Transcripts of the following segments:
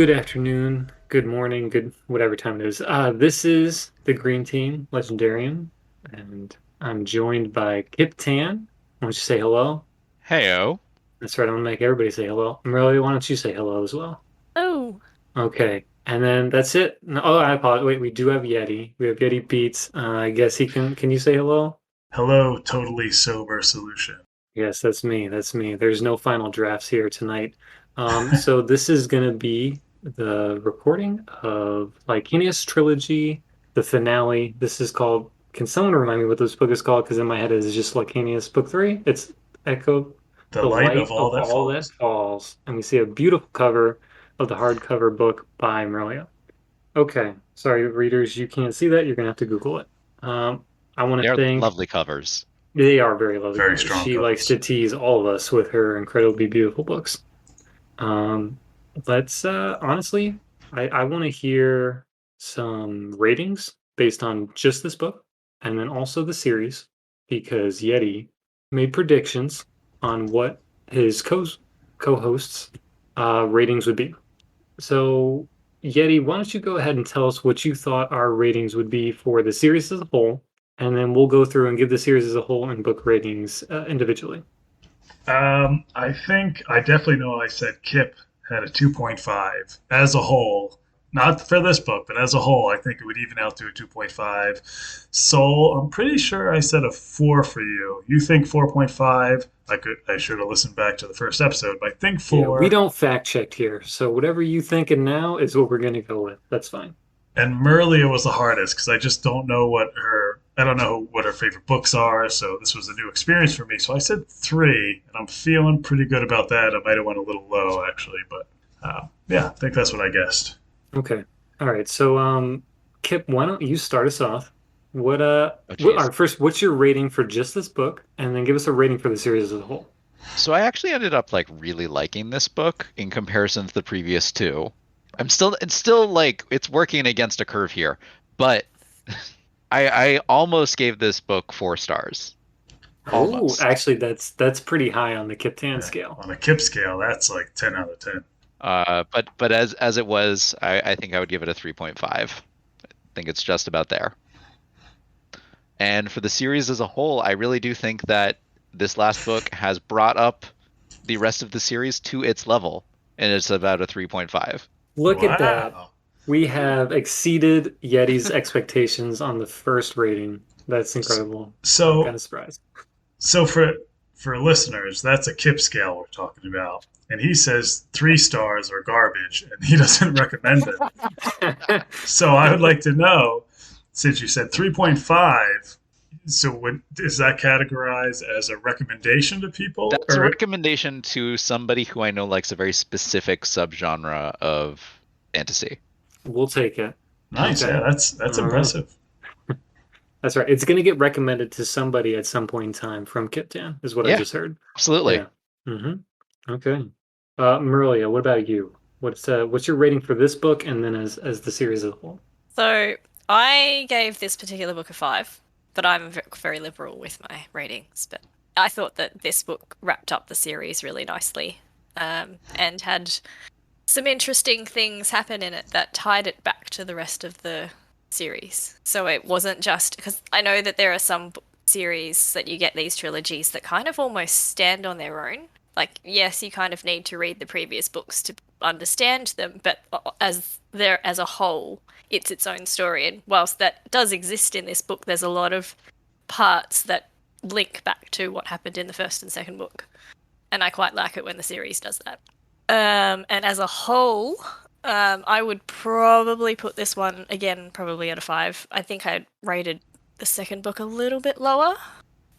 Good afternoon, good morning, good whatever time it is. This is the Green Team Legendarium, and I'm joined by Kip Tan. Why don't you say hello? Heyo. That's right, I'm gonna make everybody say hello. Amelia, why don't you say hello as well? Oh, Okay, and then that's it. No, oh, I apologize. Wait, we do have Yeti. We have Yeti Beats. I guess he can. Can you say hello? Hello, totally sober solution. Yes, that's me. That's me. There's no final drafts here tonight. So this is gonna be the recording of Licanius Trilogy, the finale. This is called. Can someone remind me what this book is called? Because in my head it's just Licanius Book Three. It's Echo, The the light of Light all of that All That falls. Falls, and we see a beautiful cover of the hardcover book by Merelia. Okay, sorry, readers, you can't see that. You're gonna have to Google it. I want to They're thank lovely covers. they are very lovely Very covers. strong She likes to covers. tease all of us with her incredibly beautiful books. Um, let's honestly, I want to hear some ratings based on just this book and then also the series because Yeti made predictions on what his co-hosts ratings would be. So, Yeti, why don't you go ahead and tell us what you thought our ratings would be for the series as a whole, and then we'll go through and give the series as a whole and book ratings individually. I think I definitely know I said Kip had a 2.5 as a whole. Not for this book, but as a whole, I think it would even out to a 2.5. Soul, I'm pretty sure I said a 4 for you. You think 4.5? I should have listened back to the first episode, but I think Yeah, we 4. don't fact check here, so whatever you thinking now is what we're gonna go with. That's fine. And Merlia was the hardest because I just don't know I don't know what her favorite books are. So this was a new experience for me. So I said 3, and I'm feeling pretty good about that. I might have went a little low actually, but yeah, I think that's what I guessed. Okay. All right. So, Kip, why don't you start us off? Oh, all geez. right, first, what's your rating for just this book, and then give us a rating for the series as a whole. So I actually ended up really liking this book in comparison to the previous two. It's still like it's working against a curve here, but I almost gave this book 4 stars. Oh, Almost. actually, that's pretty high on the Kip Tan Yeah. scale. On a Kip scale, that's like 10 out of 10. But as it was, I think I would give it a 3.5. I think it's just about there. And for the series as a whole, I really do think that this last book has brought up the rest of the series to its level, and it's about a 3.5. Look at that. Wow. We have exceeded Yeti's expectations on the first rating. That's incredible. I'm kind So of surprised. so for listeners, that's a Kip scale we're talking about. And he says 3 stars are garbage and he doesn't recommend them. So I would like to know, since you said 3.5, so is that categorized as a recommendation to people? That's a Or recommendation to somebody who I know likes a very specific subgenre of fantasy. We'll take it. nice, Okay. yeah, that's All right. impressive. That's right. It's going to get recommended to somebody at some point in time from Kip Tan, is what I Yeah, just heard. absolutely. Yeah. Okay. Marilia, what about you? What's your rating for this book and then as the series as a whole? so I gave this particular book a 5, but I'm very liberal with my ratings. But I thought that this book wrapped up the series really nicely, and had some interesting things happen in it that tied it back to the rest of the series. So it wasn't just because I know that there are some series that you get these trilogies that kind of almost stand on their own. Like, yes, you kind of need to read the previous books to understand them, but as a whole, it's its own story. And whilst that does exist in this book, there's a lot of parts that link back to what happened in the first and second book. And I quite like it when the series does that. And as a whole, I would probably put this one again, probably at a 5. I think I rated the second book a little bit lower,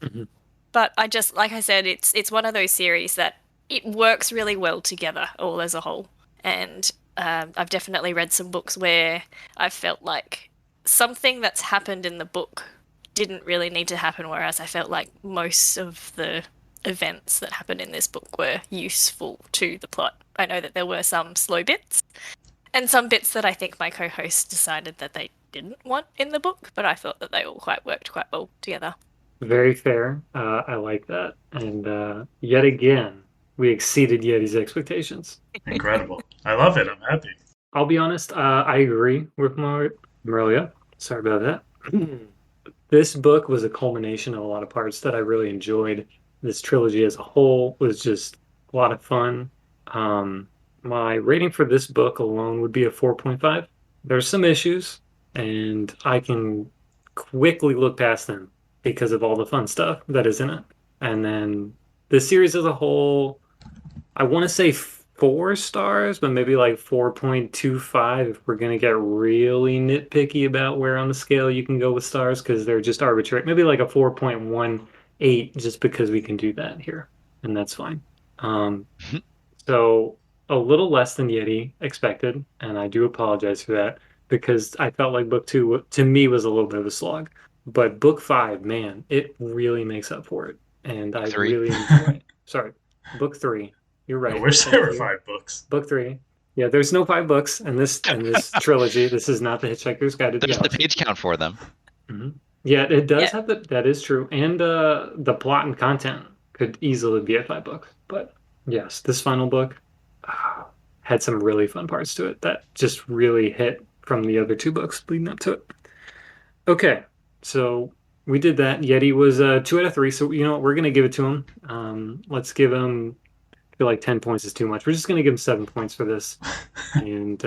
Mhm. but I just, like I said, it's one of those series that it works really well together, all as a whole. And I've definitely read some books where I felt like something that's happened in the book didn't really need to happen, whereas I felt like most of the events that happened in this book were useful to the plot. I know that there were some slow bits and some bits that I think my co-host decided that they didn't want in the book, but I thought that they all quite worked quite well together. Very fair. I like that. And yet again, we exceeded Yeti's expectations. Incredible. I love it. I'm happy. I'll be honest. I agree with Maria. Sorry about that. This book was a culmination of a lot of parts that I really enjoyed. This trilogy as a whole was just a lot of fun. Um, my rating for this book alone would be a 4.5. There's some issues, and I can quickly look past them because of all the fun stuff that is in it. And then the series as a whole, I want to say 4 stars, but maybe like 4.25 if we're going to get really nitpicky about where on the scale you can go with stars because they're just arbitrary. Maybe like a 4.18 just because we can do that here, and that's fine. Um, so a little less than Yeti expected, and I do apologize for that because I felt like book two to me was a little bit of a slog. But book five, man, it really makes up for it, and I Three. really enjoy. Sorry, book three. You're I right. wish Thank there were you. 5 books. Book three. Yeah, there's no 5 books in this trilogy. This is not the Hitchhiker's Guide to the There's the Galaxy. page count for them. Mhm. Yeah, it does Yeah. have that is true. And the plot and content could easily be at 5 books. But yes, this final book uh, had some really fun parts to it that just really hit from the other 2 books leading up to it. Okay, so we did that. Yeti was 2 out of 3, so you know what, we're gonna give it to him. Let's give him. I feel like 10 points is too much. We're just gonna give him 7 points for this, and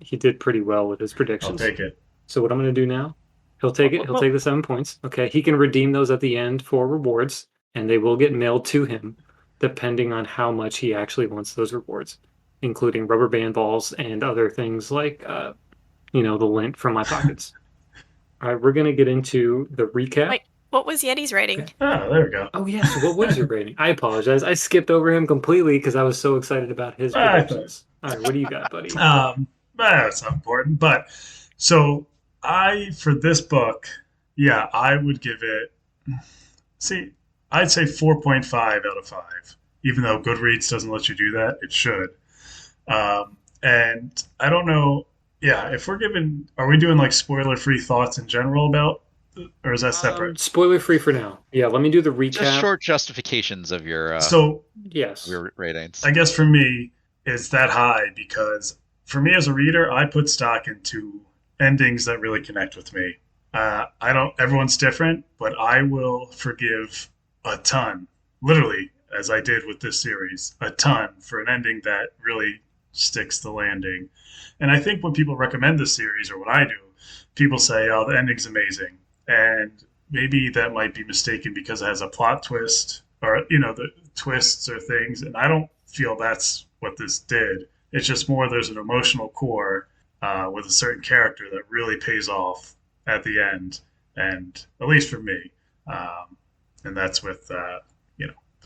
he did pretty well with his I'll predictions. take it. So what I'm gonna do now, he'll take it. He'll take the 7 points. Okay, he can redeem those at the end for rewards, and they will get mailed to him, depending on how much he actually wants those rewards, including rubber band balls and other things like, the lint from my pockets. All right, we're gonna get into the recap. Wait, what was Yeti's rating? Okay. Ah, there we go. Oh yeah, so what was your rating? I apologize. I skipped over him completely because I was so excited about his predictions. All right, what do you got, buddy? That's not important. But so for this book, yeah, I would give it, see, I'd say 4.5 out of 5. Even though Goodreads doesn't let you do that, it should. And I don't know, yeah, if are we doing like spoiler free thoughts in general about, or is that separate? Spoiler free for now. Yeah, let me do the recap. Just short justifications of your So Yes. your ratings. I guess for me, it's that high because for me as a reader, I put stock into endings that really connect with me. I don't. Everyone's different, but I will forgive a ton, literally, as I did with this series, a ton for an ending that really sticks the landing. And I think when people recommend this series, or what I do, people say, "Oh, the ending's amazing," and maybe that might be mistaken because it has a plot twist, or the twists or things. And I don't feel that's what this did. It's just more there's an emotional core with a certain character that really pays off at the end, and at least for me, and that's with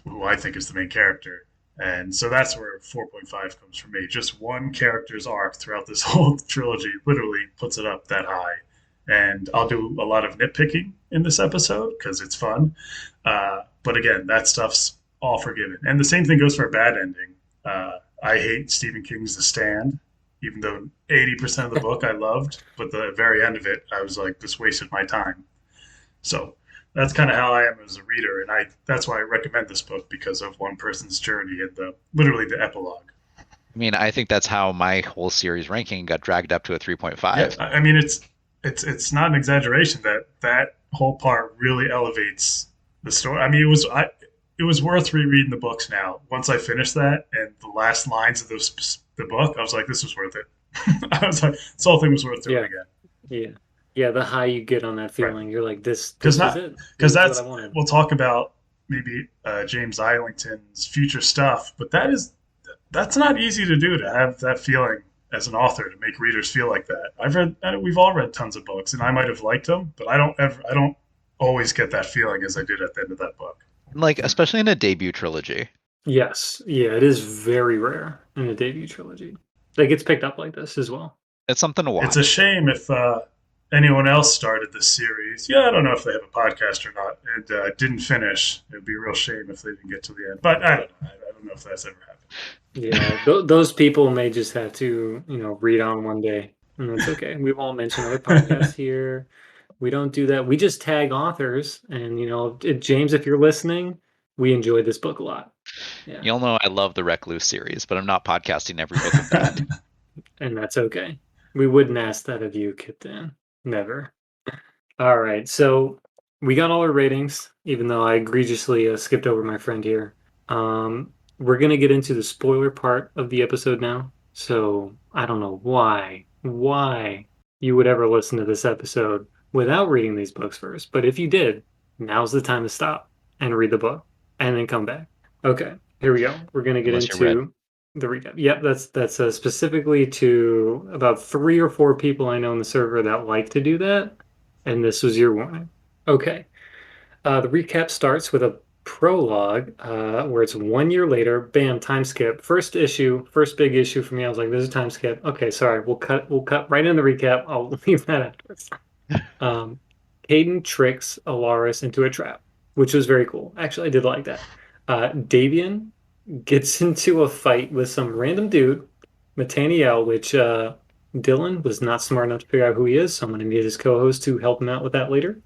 who I think is the main character. And so that's where 4.5 comes from me. Just one character's arc throughout this whole trilogy literally puts it up that high. And I'll do a lot of nitpicking in this episode because it's fun. But again, that stuff's all forgiven. And the same thing goes for a bad ending. I hate Stephen King's The Stand, even though 80% of the book I loved, but the very end of it, I was like, this wasted my time. So that's kind of how I am as a reader, and that's why I recommend this book because of one person's journey and literally the epilogue. I mean, I think that's how my whole series ranking got dragged up to a 3.5. Yeah, I mean, it's not an exaggeration that whole part really elevates the story. I mean, it was worth rereading the books now. Once I finished that and the last lines of the book, I was like, this was worth it. I was like, this whole thing was worth doing again. Yeah, the high you get on that feeling, Right. You're like, this Because is it. because This is that's what I wanted. we'll talk about maybe James Islington's future stuff, but that's not easy to do, to have that feeling as an author, to make readers feel like that. We've all read tons of books, and I might have liked them, but I don't always get that feeling as I did at the end of that book. Like, especially in a debut trilogy. Yes, yeah, it is very rare in a debut trilogy that gets picked up like this as well. It's something to watch. It's a shame if anyone else started this series. Yeah, I don't know if they have a podcast or not, and didn't finish. It would be a real shame if they didn't get to the end. But I don't know. I don't know if that's ever happened. Yeah, those people may just have to, read on one day, and that's okay. We won't mention other podcasts here. We don't do that. We just tag authors, and James, if you're listening, we enjoyed this book a lot. Yeah. You'll know I love the Recluse series, but I'm not podcasting every book of that. and that's okay. We wouldn't ask that of you, Captain. Never. All right, so we got all our ratings, even though I egregiously skipped over my friend here. We're gonna get into the spoiler part of the episode now. So I don't know why you would ever listen to this episode without reading these books first. But if you did, now's the time to stop and read the book and then come back. Okay, here we go. We're gonna get Unless you're red. into the recap. Yep, that's specifically to about 3 or 4 people I know in the server that like to do that, and this was your warning. Okay. The recap starts with a prologue where it's 1 year later. Bam, time skip. First issue, first big issue for me. I was like, "There's a time skip." Okay, sorry. We'll cut right in the recap. I'll leave that afterwards. Um, Caden tricks Alaris into a trap, which was very cool. Actually, I did like that. Davian gets into a fight with some random dude, Nathaniel, which Dylan was not smart enough to figure out who he is, so I'm going to need his co-host to help him out with that later.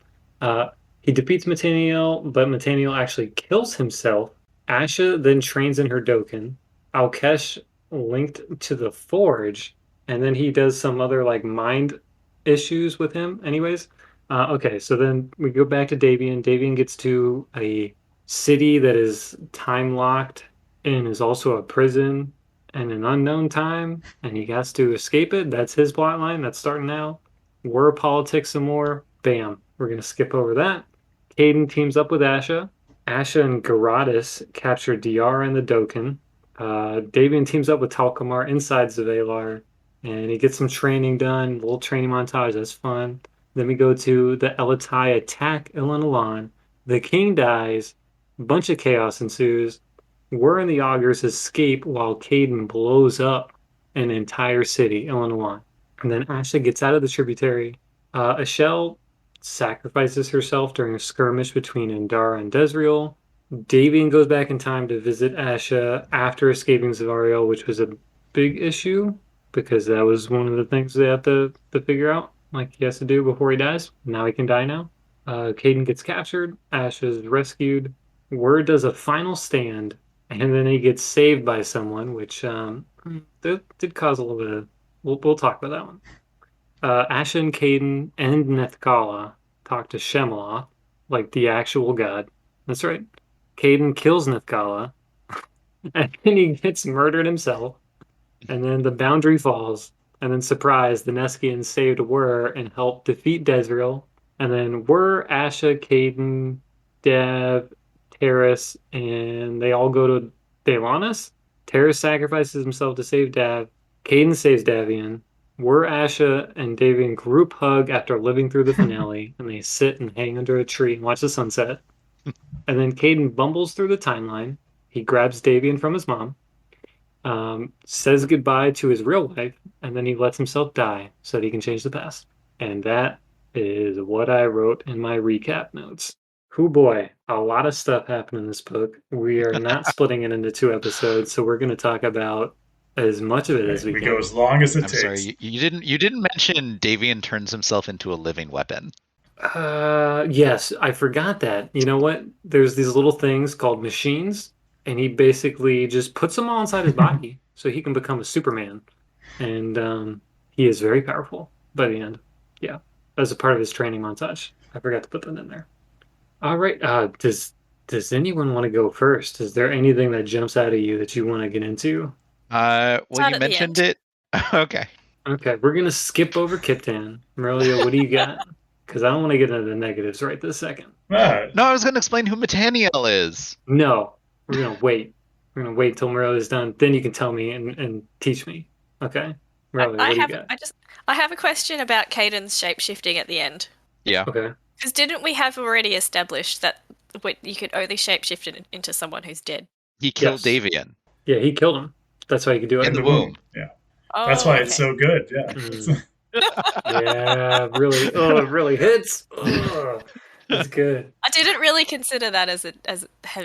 He defeats Nathaniel, but Nathaniel actually kills himself. Asha then trains in her Dokkan. Alkesh linked to the Forge, and then he does some other like mind issues with him. Anyways, okay, so then we go back to Davian. Davian gets to a city that is time locked and is also a prison and an unknown time, and he has to escape it. That's his plot line. That's starting now. War politics some more. Bam. We're gonna skip over that. Caden teams up with Asha. Asha and Garadas capture Diara and the Dokkan. Davian teams up with Talkamar inside Zavalar, and he gets some training done. A little training montage. That's fun. Then we go to the Elatai attack Ilan Alan. The king dies. A bunch of chaos ensues. We're in the Augurs escape while Caden blows up an entire city, Illinois. And then Asha gets out of the tributary. Ashel sacrifices herself during a skirmish between Indara and Desriel. Davian goes back in time to visit Asha after escaping Zavariel, which was a big issue because that was one of the things they have to figure out, like he has to do before he dies. Now he can die now. Caden gets captured. Asha is rescued. Word does a final stand, and then he gets saved by someone, which did cause a little bit of. We'll talk about that one. Asha and Caden and Nethkala talk to Shemeloth, like the actual god. That's right. Caden kills Nethkala, and then he gets murdered himself. And then the boundary falls, and then surprise, the Neskians saved Wer and helped defeat Desriel. And then Wer, Asha, Caden, Dev, Terrace, and they all go to Delanis. Terrace sacrifices himself to save Dav. Caden saves Davian. Wer, Asha, and Davian group hug after living through the finale, and they sit and hang under a tree and watch the sunset. And then Caden bumbles through the timeline. He grabs Davian from his mom, says goodbye to his real wife, and then he lets himself die so that he can change the past. And that is what I wrote in my recap notes. Oh boy, a lot of stuff happened in this book. We are not splitting it into 2 episodes, so we're going to talk about as much of it as we can. go as long as it I'm takes. sorry, you didn't mention Davian turns himself into a living weapon. Yes, I forgot that. You know what? There's these little things called machines, and he basically just puts them all inside his body so he can become a Superman. And he is very powerful by the end. Yeah, as a part of his training montage. I forgot to put that in there. All right. Does anyone want to go first? Is there anything that jumps out at you that you want to get into? Well, Start you at the mentioned end. it. Okay. Okay, we're gonna skip over Kiptan. Merelia, what do you got? Because I don't want to get into the negatives right this second. Ah, No, I was going to explain who Metaniel is. No, we're gonna wait. We're gonna wait till Morelli's done. Then you can tell me and teach me. Okay, Morelli, what do you got? I have a question about Caden's shape-shifting at the end. Yeah. Okay. Because didn't we have already established that you could only shapeshift into someone who's dead? He killed Yes. Davian Yeah, he killed him. That's why you could do it. in the womb. Yeah. Oh, That's why okay. it's so good. Yeah. Mm. Yeah, really. Oh, it really hits. Oh, that's good. I didn't really consider that as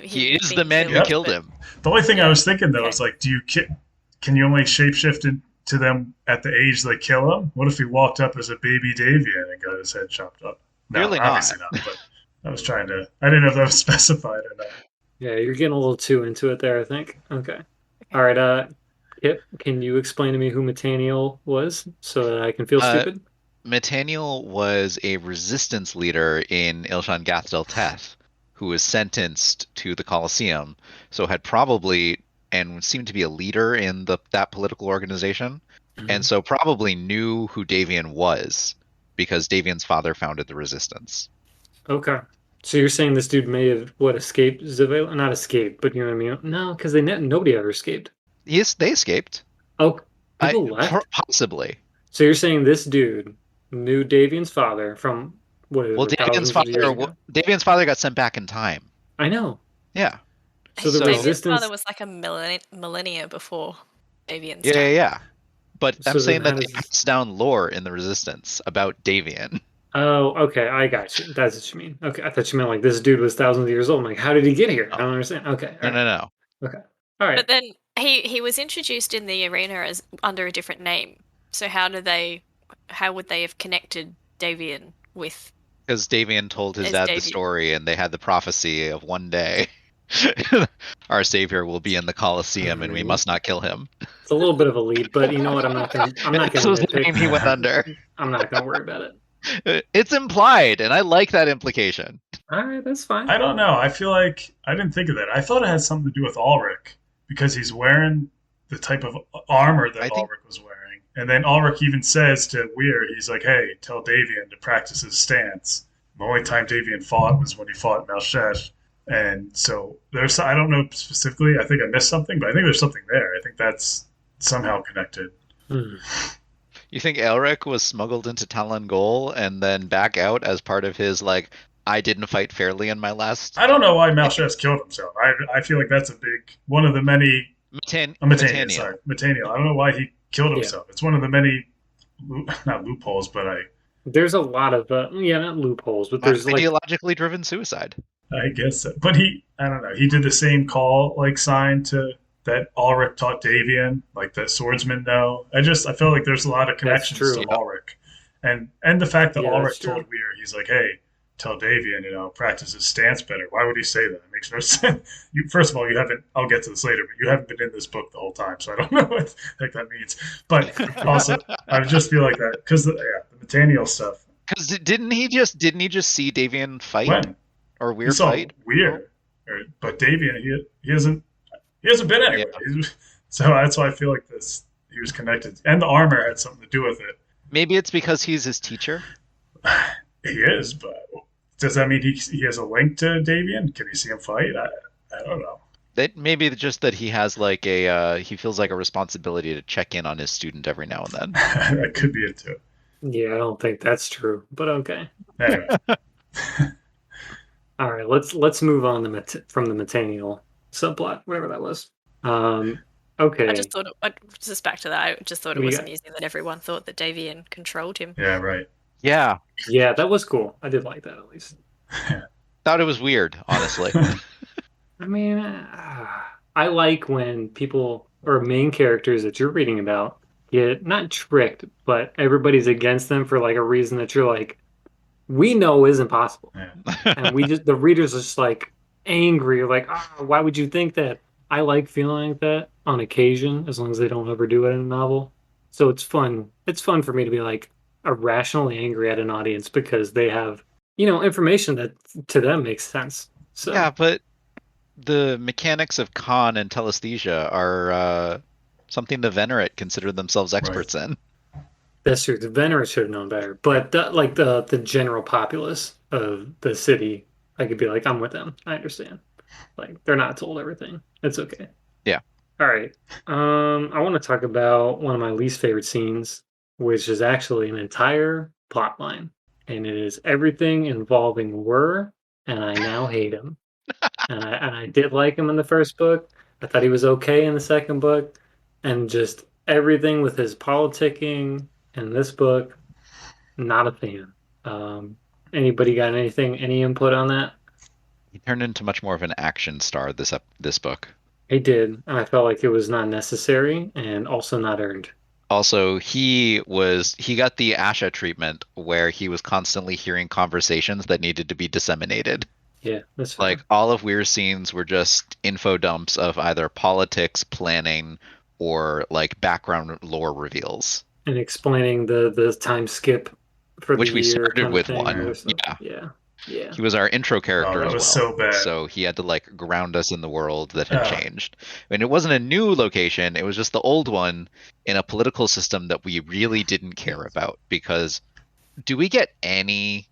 He is the man who killed him. The only thing I Yeah, was thinking though okay. is like, can you only shapeshift into them at the age they kill him? What if he walked up as a baby Davian and got his head chopped up? No, Clearly not. obviously not. But I didn't know if that was specified or not. Yeah, you're getting a little too into it there, I think. Okay. All right. Yep. Can you explain to me who Metaniel was so that I can feel Uh, stupid? Metaniel was a resistance leader in Ilshan Gathdel Teth, who was sentenced to the Colosseum, so had probably and seemed to be a leader in that political organization, and Mhm. so probably knew who Davian was because Davian's father founded the resistance. Okay. So you're saying this dude may have what escaped Zavela? Not escaped, but you know what I mean? No, because nobody ever escaped. Yes, they escaped. Oh, I people left. possibly. So you're saying this dude knew Davian's father from what is Well, it, thousands of years ago? Davian's father got sent back in time. I know. Yeah. So the So Davian's father resistance. was like a millennia before Davian's yeah, yeah, time. yeah. But I'm So then saying how that they does? passed down lore in the Resistance about Davian. Oh, okay. I got you. That's what you mean. Okay, I thought you meant like this dude was thousands of years old. I'm like, how did he get here? I No, don't understand. Okay, all no, right. no, no. Okay, all right. But then he was introduced in the arena as under a different name. So how would they have connected Davian with Because Davian told his as dad the Davian? story, and they had the prophecy of one day our savior will be in the All Colosseum, and we right. must not kill him. It's a little bit of a lead, but you know what? I'm not This gonna was the nitpick. name he went under. I'm not gonna worry about it. It's implied, and I like that implication. All right, that's fine. I don't know. I feel like I didn't think of that. I thought it had something to do with Ulrich because he's wearing the type of armor that I think Ulrich was wearing. And then Ulrich even says to Weir, he's like, hey, tell Davian to practice his stance. The only time Davian fought was when he fought Malchesh. And so I don't know specifically, I think I missed something, but I think there's something there. I think that's somehow connected. Hmm. you think Elric was smuggled into Talon Gol and then back out as part of his like I didn't fight fairly in my last I don't know why Malchesh killed himself. I feel like that's a big, one of the many Metania, Metaniel. sorry, Metania. I don't know why he killed Yeah, himself. It's one of the many, not loopholes, but there's a lot of yeah, not loopholes, but there's like Ideologically driven suicide. I guess. But I don't know. He did the same call like sign to that Ulrich taught Davian, like that swordsmen know. I feel like there's a lot of that's connections to true. Yeah. Ulrich, and the fact that Yeah, that's Ulrich told true. Weir, he's like, hey, tell Davian, practice his stance better. Why would he say that? It makes no sense. First of all, you haven't. I'll get to this later, but you haven't been in this book the whole time, so I don't know what the heck that means. But also, I just feel like that because the Metaniel stuff. Because didn't he just see Davian fight When or he Weir saw fight? Weir, but Davian, he hasn't been Yeah, anywhere. So that's why I feel like he was connected, and the armor had something to do with it. maybe it's because he's his teacher. He is, but does that mean he has a link to Davian? Can he see him fight? I don't know. That maybe just that he has like he feels like a responsibility to check in on his student every now and then. That could be it too. Yeah, I don't think that's true, but okay. Anyway, All right, let's move on from the Metaniel subplot, whatever that was. I Okay, just thought just back to that. I just thought it what do you was got? amusing that everyone thought that Davian controlled him. yeah, right. Yeah, Yeah, that was cool. I did like that at least. thought it was weird, honestly. I mean, I like when people or main characters that you're reading about get not tricked, but everybody's against them for like a reason that you're like, we know isn't possible. Yeah. And the readers are just like angry, like, why would you think that? I like feeling like that on occasion, as long as they don't overdo it in a novel. So it's fun. It's fun for me to be like irrationally angry at an audience because they have, information that to them makes sense. Yeah, So but the mechanics of con and telesthesia are something the Venerate consider themselves Right. experts in. that's true. The Venerate should have known better. But like the general populace of the city, I could be like, I'm with them. I understand. Like they're not told everything. It's okay. Yeah. All right. I want to talk about one of my least favorite scenes, which is actually an entire plot line, and it is everything involving Wur, and I now hate him. And I did like him in the first book. I thought he was okay in the second book, and just everything with his politicking in this book, not a fan. Anybody got any input on that? He turned into much more of an action star this book. He did, and I felt like it was not necessary and also not earned. Also, he got the Asha treatment where he was constantly hearing conversations that needed to be disseminated. Yeah, that's Like fair. all of Weir's scenes were just info dumps of either politics, planning, or like background lore reveals, And explaining the time skip for the which we year started kind of with thing one. or something. Yeah. Yeah. Yeah. He was our intro Oh, character that as was well. so bad. So he had to like ground us in the world that had Uh, changed. And it wasn't a new location, it was just the old one in a political system that we really didn't care about because do we get any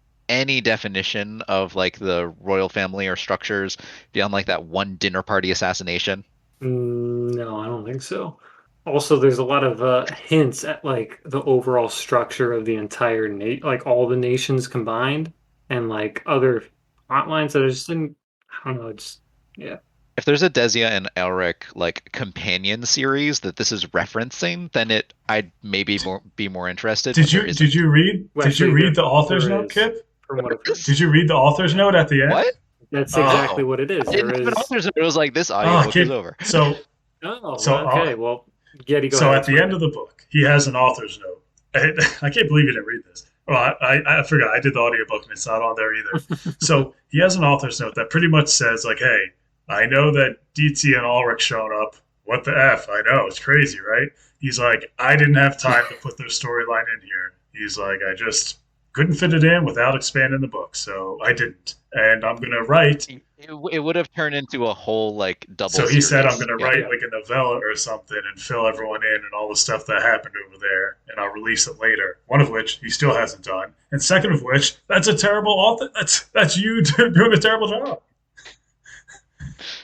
definition of like the royal family or structures beyond like that one dinner party assassination? No, I don't think so. Also, there's a lot of hints at like the overall structure of the entire like all the nations combined, and like other plot lines that I just didn't. I don't know. Just yeah. If there's a Desia and Elric like companion series that this is referencing, then I'd maybe be more interested, but did there you did isn't. you read Well, did you actually, read the author's there note, is, Kip? from what I've heard. Did you read the author's note at the end? What? That's exactly Oh, what it is. I There didn't have an is. author's note. It was like this oh, audiobook is Kip. over. Oh, So, okay. Well, Getty, go so ahead. at the Explain end of it. the book, he has an author's note. I can't believe you didn't read this. Well, I forgot. I did the audiobook and it's not on there either. So he has an author's note that pretty much says, like, hey, I know that DT and Ulrich showed up. What the F? I know. It's crazy, right? He's like, I didn't have time to put their storyline in here. He's like, I just couldn't fit it in without expanding the book. So I didn't. And I'm going to write. It would have turned into a whole like double So he said, I'm series. going to Yeah. write like a novella or something and fill everyone in and all the stuff that happened over there, and I'll release it later. One of which he still hasn't done, and second of which, that's a terrible author. That's you doing a terrible job.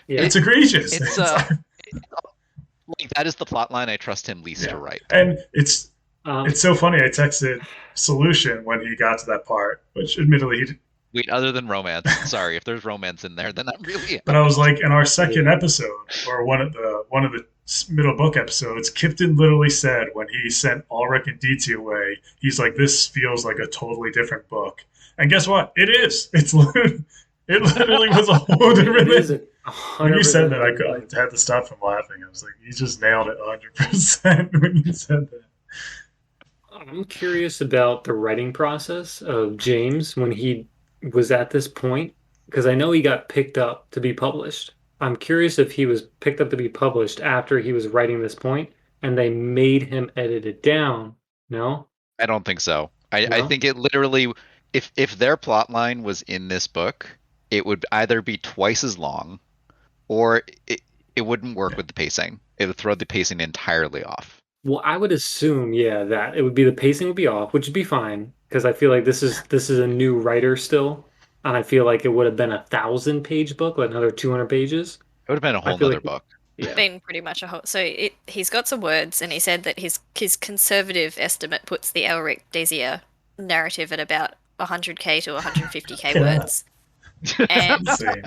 Yeah. It's egregious. It's like that is the plot line I trust him least to write. And it's Um, so funny. I texted Solution when he got to that part, which admittedly he. Wait, other than romance, sorry, if there's romance in there, then I'm really. But I was like, in our second episode, or one of the middle book episodes, Kipton literally said when he sent Ulrich and DT away, he's like, this feels like a totally different book. And guess what? It is. It literally was a whole different it is thing. a When you said 100% that, I had to stop from laughing. I was like, you just nailed it 100% when you said that. I'm curious about the writing process of James when he was at this point, because I know he got picked up to be published. I'm curious if he was picked up to be published after he was writing this point and they made him edit it down. No? I don't think so. I No? think it literally, if their plot line was in this book, it would either be twice as long, or it wouldn't work with the pacing. It would throw the pacing entirely off. Well, I would assume, yeah, that it would be the pacing would be off, which would be fine because I feel like this is a new writer still, and I feel like it would have been 1,000-page book, like another 200 pages. It would have been a I whole feel nother like book. yeah, Been pretty much a whole. So he's got some words, and he said that his conservative estimate puts the Elric Desia narrative at about 100k to 150k Yeah. words, and Insane.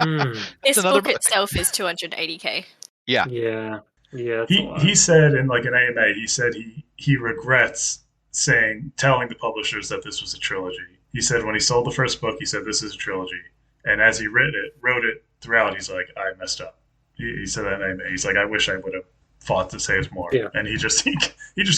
this another book book. itself is 280k. Yeah. yeah, that's a lot. He said in like an AMA, he said he regrets telling the publishers that this was a trilogy. He said when he sold the first book, he said this is a trilogy, and as he wrote it throughout, he's like, I messed up. He said that in AMA. He's like, I wish I would have fought to say it more. Yeah. And he just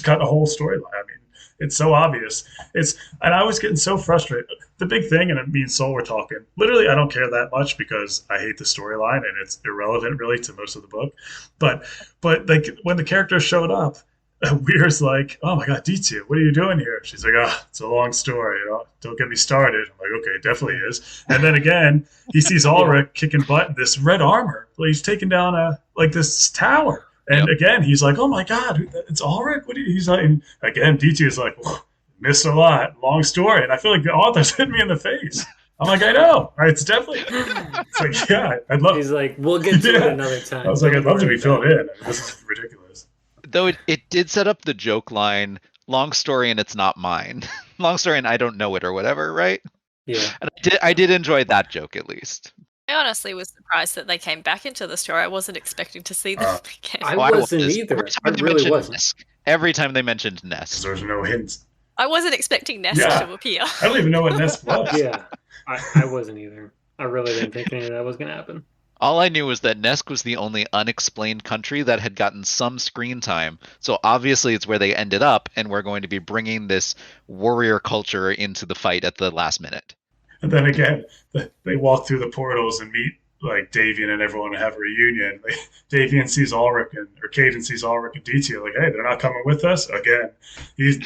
cut a whole storyline. I mean, it's so obvious. And I was getting so frustrated. The big thing, and me and Soul were talking. Literally, I don't care that much because I hate the storyline and it's irrelevant really to most of the book. But like when the characters showed up, Weir's like, oh my god, D2, what are you doing here? She's like, it's a long story. Don't get me started. I'm like, okay, it definitely is. And then again, he sees Ulrich kicking butt in this red armor. Well, he's taking down this tower. And again, he's like, oh my god, it's Ulrich. He's like, and again, D2 is like, missed a lot. Long story. And I feel like the author's hit me in the face. I'm like, I know. It's definitely. It's like, yeah, I'd love. He's like, we'll get to it another time. I was like, I'd love to be filled in. I mean, this is ridiculous. Though it did set up the joke line, long story and it's not mine. Long story and I don't know it or whatever, right? Yeah. And I did enjoy that joke at least. I honestly was surprised that they came back into the story. I wasn't expecting to see them again. I Oh, wasn't was. either. Every time I they really mentioned wasn't. Nesk. Every time they mentioned Because Nest. there's no hints. I wasn't expecting Nest Yeah. to appear. I don't even know what Nest was. Yeah, I wasn't either. I really didn't think any of that was going to happen. All I knew was that Nesk was the only unexplained country that had gotten some screen time. So obviously it's where they ended up, and we're going to be bringing this warrior culture into the fight at the last minute. And then again, they walk through the portals and meet like Davian and everyone have a reunion. Like, Davian sees Ulrich or Caden sees Ulrich and DT, like, hey, they're not coming with us again. He's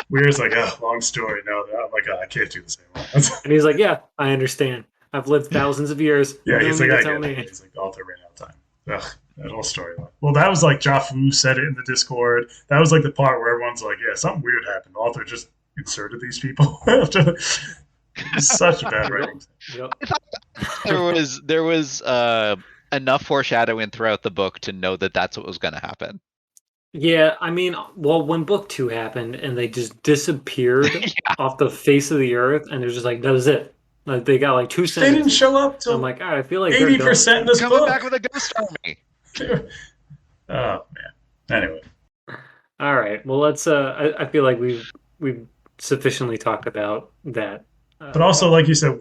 Weir's like, oh, long story. No, I'm like, oh, I can't do the same one. And he's like, yeah, I understand. I've lived thousands of years. Yeah, No he's need like, to I tell get it. me. He's like, author ran out of time. Ugh, that whole storyline. Well, that was like Jafu said it in the Discord. That was like the part where everyone's like, yeah, something weird happened. The author just inserted these people. Such a bad writing. Yep. I thought there was enough foreshadowing throughout the book to know that that's what was going to happen. Yeah, I mean, well, when book 2 happened and they just disappeared Yeah. off the face of the earth, and they're just like, that was it. Like they got like 2 They sentences. didn't show up till I'm like, all right, I feel like 80% in this Coming book. back with a ghost army. Oh man. Anyway, all right. Well, let's. I feel like we've sufficiently talked about that. but also like you said,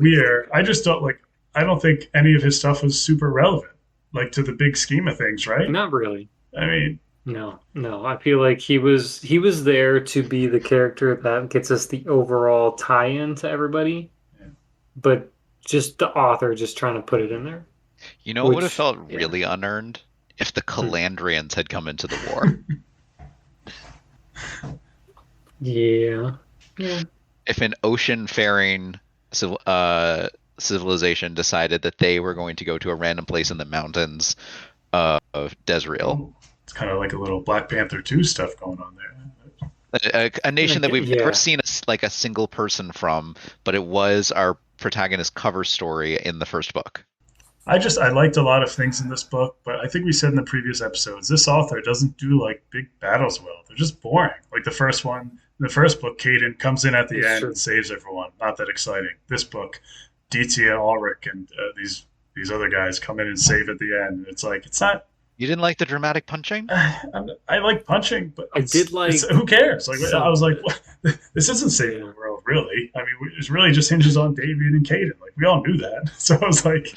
I just don't like. I don't think any of his stuff was super relevant, like to the big scheme of things, right? Not really. I mean, No. I feel like he was there to be the character that gets us the overall tie-in to everybody, Yeah. but just the author just trying to put it in there. You know what would have Which- felt yeah. really unearned? If the Calandrians had come into the war. Yeah. If an ocean-faring civilization decided that they were going to go to a random place in the mountains of Desriel. it's kind of like a little Black Panther 2 stuff going on there. A nation that we've Yeah. never seen a single person from, but it was our protagonist cover story in the first book. I liked a lot of things in this book, but I think we said in the previous episodes, this author doesn't do like big battles well. They're just boring. Like the first one, in the first book, Caden comes in at the That's end true. and saves everyone. Not that exciting. This book, DT and Ulrich and these other guys come in and save at the end. It's like it's not. You didn't like the dramatic punching? I like punching, but I did like who cares? Like some I was like, of what? This isn't saving the world, really. I mean, it really just hinges on Davian and Caden. Like we all knew that. So I was like,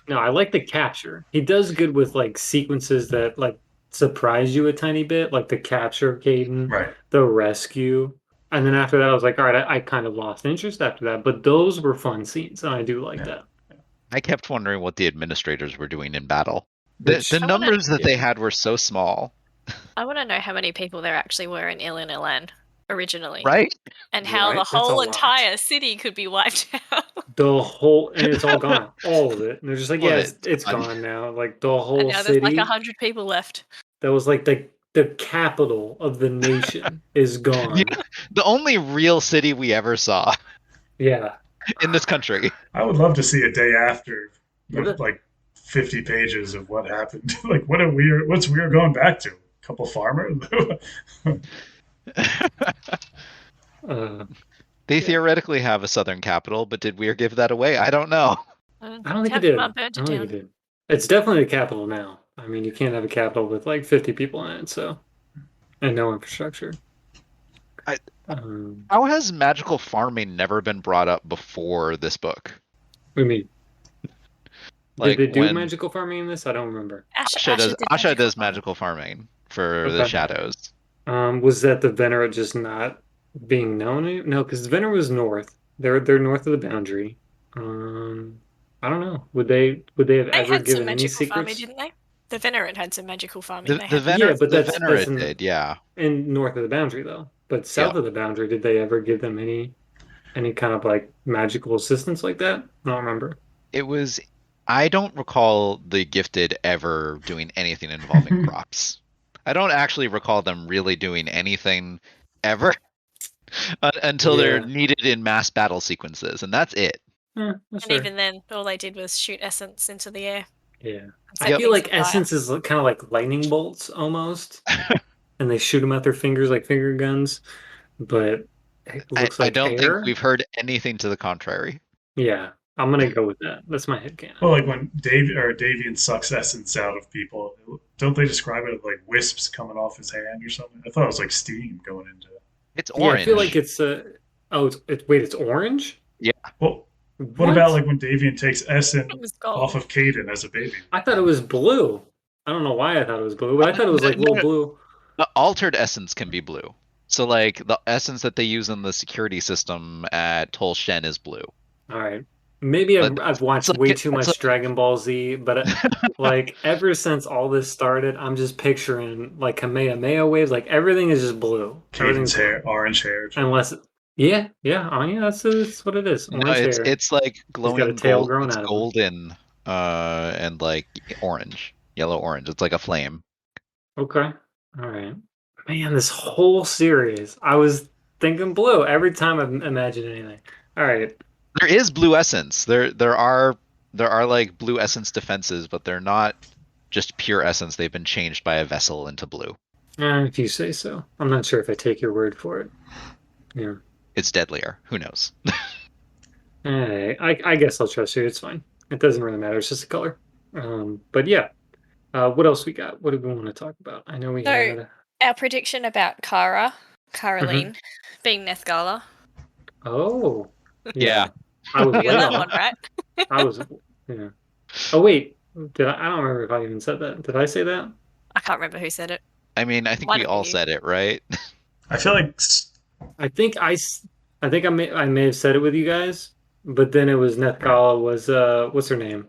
No, I like the capture. He does good with like sequences that like surprise you a tiny bit, like the capture of Caden, right. the rescue. And then after that, I was like, all right, I kind of lost interest after that. But those were fun scenes, and I do like Yeah. that. I kept wondering what the administrators were doing in battle. Which- The I wanna- numbers that they had were so small, I want to know how many people there actually were in Ilan Ilan originally, right? and how Right, the that's a whole lot. entire city could be wiped out. The whole, and it's all gone, all of it. And they're just like, All of yeah, it. it's Gone. gone now. Like the And whole now there's city like 100 people left. that was like the capital of the nation is gone. Yeah. The only real city we ever saw Yeah. in this country. I would love to see a day after, Yeah, but- like 50 pages of what happened. Like what's Weir going back to? A couple farmers? They theoretically have a southern capital, but did Weir give that away? I don't know. I don't think he Have did. Mum I burnt don't it think he down. did. It's definitely the capital now. I mean, you can't have a capital with like 50 people in it, so and no infrastructure. I- Um, How has magical farming never been brought up before this book? I mean, Like did they do when magical farming in this? I don't remember. Asha does farming. magical farming for the Okay. shadows. Was that the Venerate just not being known? No, because the Venerate was north. They're north of the boundary. I don't know. Would they have They ever had some given any magical farming, secrets didn't they? The Venerate had some magical farming. The they had. Venerate, but the that's Venerate in- did, yeah. in north of the boundary though? But south of the boundary, did they ever give them any kind of like magical assistance like that? I don't remember. It was. I don't recall the Gifted ever doing anything involving crops. I don't actually recall them really doing anything ever until they're Yeah. needed in mass battle sequences, and that's it. That's And fair. even then, all they did was shoot essence into the air. Yeah. and I set feel things like on fire. essence is kind of like lightning bolts almost, and they shoot them at their fingers like finger guns. But it looks I like don't air. think we've heard anything to the contrary. Yeah, I'm gonna go with that. That's my headcanon. Well, like when Davian sucks essence out of people, don't they describe it as like wisps coming off his hand or something? I thought it was like steam going into it. It's Yeah, orange. I feel like it's it's orange. Well, what about like when Davian takes essence It was gold. off of Caden as a baby? I thought it was blue. I don't know why I thought it was blue, but I thought it was like little blue. The altered essence can be blue. So like the essence that they use in the security system at Tol Shen is blue. All right. maybe But I've watched way too much Dragon Ball Z, but like ever since all this started, I'm just picturing like Kamehameha waves. Like everything is just blue. Caden's Everything's blue. hair, orange hair. Unless, yeah, yeah, oh yeah, that's what it is. no, Orange hair. it's like He's got a glowing tail gold. growing It's out of him. golden, and like orange, yellow orange. It's like a flame. Okay, all right. Man, this whole series, I was thinking blue every time I imagined anything. All right, There is blue essence. There are like blue essence defenses, but they're not just pure essence. They've been changed by a vessel into blue. if you say so. I'm not sure if I take your word for it. Yeah. It's deadlier. Who knows? Hey, I guess I'll trust you. It's fine. It doesn't really matter. It's just a color. But yeah. What else we got? What do we want to talk about? I know we So- had. Our prediction about Caroline, being Nethgala. Oh. Yeah. I was You way got that off. one right. I was. Yeah. Oh wait. Did I? I don't remember if I even said that. Did I say that? I can't remember who said it. I mean, I think One we of all you. said it, right? I feel like I think I may have said it with you guys, but then it was Nethgala was what's her name?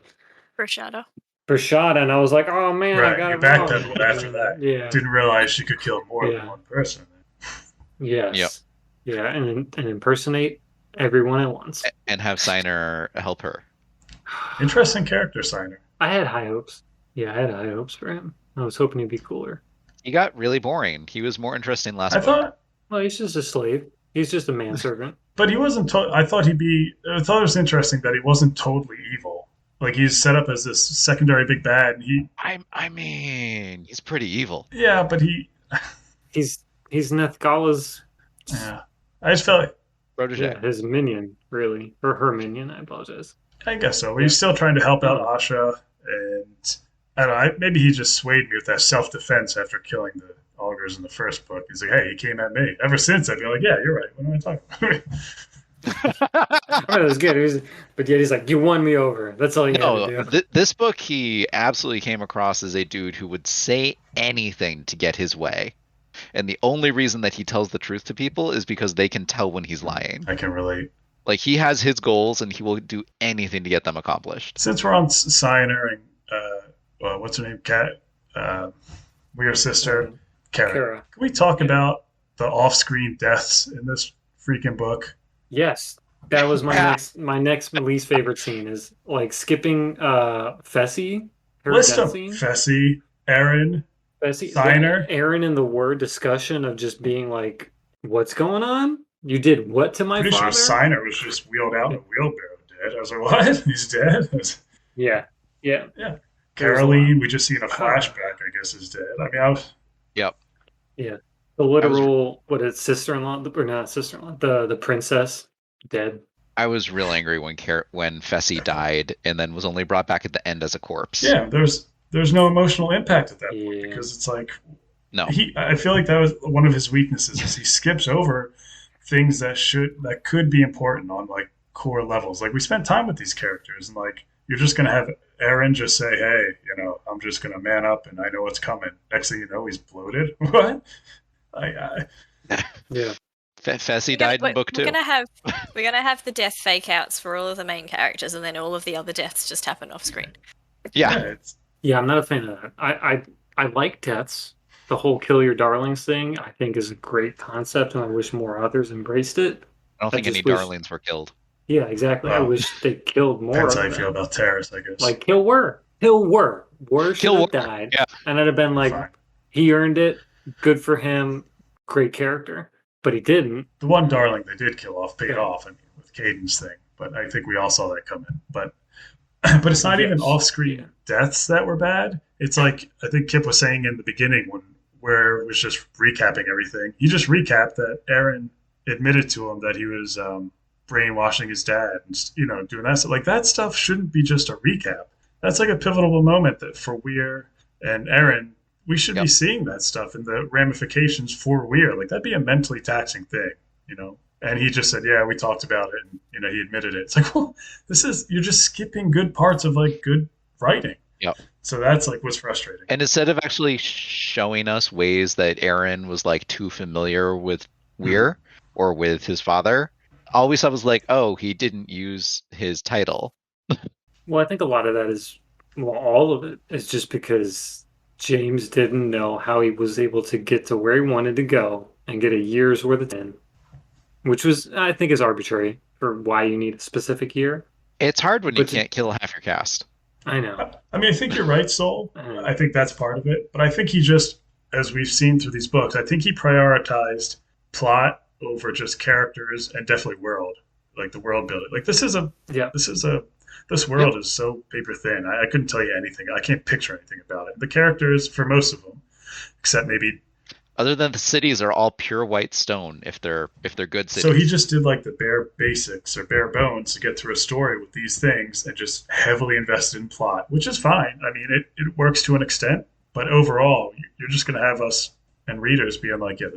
Rashada. Rashada, and I was like, oh man, I right. got You it backed wrong. that one after that. Yeah. Didn't realize she could kill more Yeah. than one person. Yes. Yep. Yeah, and impersonate everyone at once. And have Signer help her. Interesting character signer. I had high hopes. Yeah, I had high hopes for him. I was hoping he'd be cooler. He got really boring. He was more interesting last I book. thought, Well, he's just a slave. He's just a manservant. but he wasn't. I thought he'd be. I thought it was interesting that he wasn't totally evil. Like he's set up as this secondary big bad, and he. I mean, he's pretty evil. Yeah, but he. He's Nethgala's Yeah, I just felt like. Protege. yeah, his minion, really. Or her minion, I apologize. I guess so. But he's still trying to help out Oh. Asha, and I don't know. Maybe he just swayed me with that self-defense after killing the augurs in the first book. He's like, "Hey, he came at me." Ever since, I've been like, "Yeah, you're right. What am I talking about?" I mean, it was good. But yet he's like, you won me over. That's all you No, had to do. this book he absolutely came across as a dude who would say anything to get his way. And the only reason that he tells the truth to people is because they can tell when he's lying. I can relate. Like he has his goals and he will do anything to get them accomplished. Since we're on Signer and what's her name, Kat, Weird Sister, Kara. Kara. Can we talk about the off-screen deaths in this freaking book? Yes. That was my next least favorite scene is like skipping Fessy. Her List death of scene. Fessy, Aaron, Fessy. Signer. Aaron in the word discussion of just being like, what's going on? You did what to my Pretty father? sure Signer was just wheeled out in a wheelbarrow dead. I was like, what? He's dead? Yeah. Yeah. Caroline, we just seen a flashback, I guess, is dead. I mean, Yep. Yeah. The literal sister-in-law or not sister-in-law, the princess dead. I was real angry when Fessy died and then was only brought back at the end as a corpse. yeah, there's no emotional impact at that point Yeah. because it's like No. I feel like that was one of his weaknesses is he skips over things that could be important on like core levels. Like we spent time with these characters and like you're just gonna have Aaron just say, hey, I'm just gonna man up and I know what's coming. Next thing you know, he's bloated. What? Yeah. Fessy died in book 2. We're gonna have the death fake outs for all of the main characters, and then all of the other deaths just happen off screen. Yeah. Yeah, I'm not a fan of that. I like deaths. The whole kill your darlings thing, I think, is a great concept, and I wish more authors embraced it. I don't think any darlings were killed. Yeah, exactly. I Well, wish they killed more. Depends of how you them. feel about Terrace, I guess. Like kill Wur should Kill have Wur, died. yeah. And I'd have been like, Fine. he earned it. Good for him. Great character. But he didn't. The one darling they did kill off paid Yeah. off, with Caden's thing. But I think we all saw that coming. But it's not even Yes. off-screen Yeah. deaths that were bad. It's like I think Kip was saying in the beginning where it was just recapping everything. He just recapped that Aaron admitted to him that he was brainwashing his dad and doing that. So like that stuff shouldn't be just a recap. That's like a pivotal moment that for Weir and Aaron, we should be seeing that stuff and the ramifications for Weir. Like that'd be a mentally taxing thing, And he just said, "Yeah, we talked about it," and he admitted it. It's like, well, you're just skipping good parts of like good writing. Yep. So that's like what's frustrating. And instead of actually showing us ways that Aaron was like too familiar with Weir or with his father, all we saw was like, oh, he didn't use his title. Well, I think a lot of that is, well, all of it is just because James didn't know how he was able to get to where he wanted to go and get a year's worth of tin, which was, I think, is arbitrary for why you need a specific year. It's hard when you But to, can't kill half your cast. I know. I mean, I think you're right, Soul. I know. I think that's part of it. But I think he just, as we've seen through these books, I think he prioritized plot over just characters and definitely world, like the world building. Like Yeah. this world is so paper thin. I couldn't tell you anything. I can't picture anything about it. The characters, for most of them, except maybe. Other than the cities are all pure white stone if they're good cities. So he just did like the bare basics or bare bones to get through a story with these things and just heavily invested in plot, which is fine. I mean, it works to an extent, but overall, you're just going to have us and readers being like, yeah,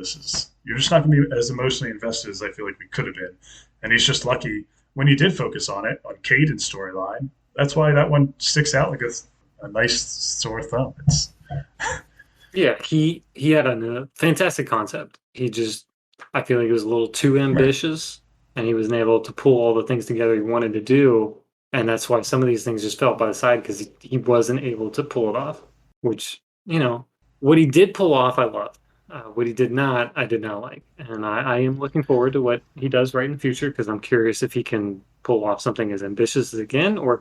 you're just not going to be as emotionally invested as I feel like we could have been. And he's just lucky when he did focus on it, on Caden's storyline. That's why that one sticks out like a nice sore thumb. Yeah, he had a fantastic concept. I feel like he was a little too ambitious, and he wasn't able to pull all the things together he wanted to do, and that's why some of these things just fell by the side because he wasn't able to pull it off. Which, what he did pull off, I loved. What he did not, I did not like, and I am looking forward to what he does right in the future because I'm curious if he can pull off something as ambitious as again, or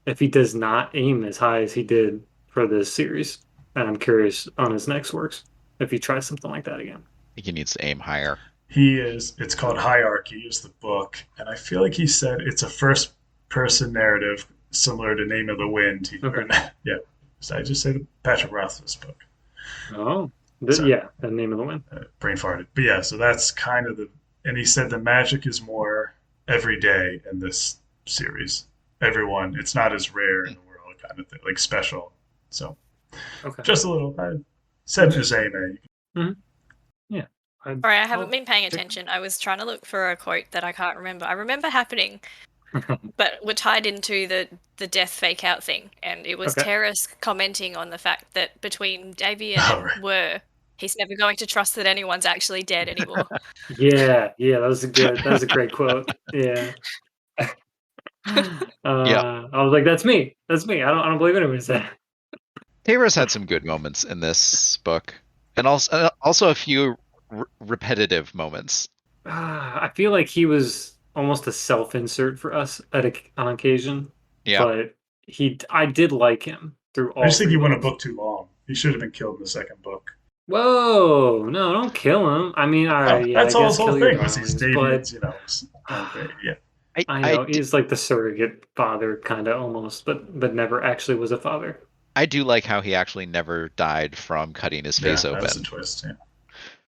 if he does not aim as high as he did for this series. And I'm curious on his next works if he tries something like that again. I think he needs to aim higher. It's called Hierarchy is the book. And I feel like he said it's a first person narrative similar to Name of the Wind. Yeah. Did I just say the Patrick Rothfuss book? Oh, Sorry. yeah, the Name of the Wind. Brain farted. But yeah, so that's kind of and he said the magic is more every day in this series. Everyone, it's not as rare in the world kind of thing, like special. So Okay. just a little. I said Jose, Yeah. Sorry, I haven't been paying attention. I was trying to look for a quote that I can't remember. I remember happening, but were tied into the death fake out thing. And it was Okay. Terrace commenting on the fact that between Davian and right. Were, he's never going to trust that anyone's actually dead anymore. Yeah, that was a great quote. Yeah. Yeah. I was like, that's me. That's me. I don't believe anyone said. Taylor's had some good moments in this book, and also a few repetitive moments. I feel like he was almost a self-insert for us on occasion. Yeah. But I did like him through all. I just think he went a books. book too long. He should have been killed in the second book. Whoa! No, don't kill him. I mean, all right, yeah, That's I all guess his whole kill your thing was he's darlings, Davian's, yeah. I know he's like the surrogate father, kind of almost, but never actually was a father. I do like how he actually never died from cutting his face open. That's a twist, yeah.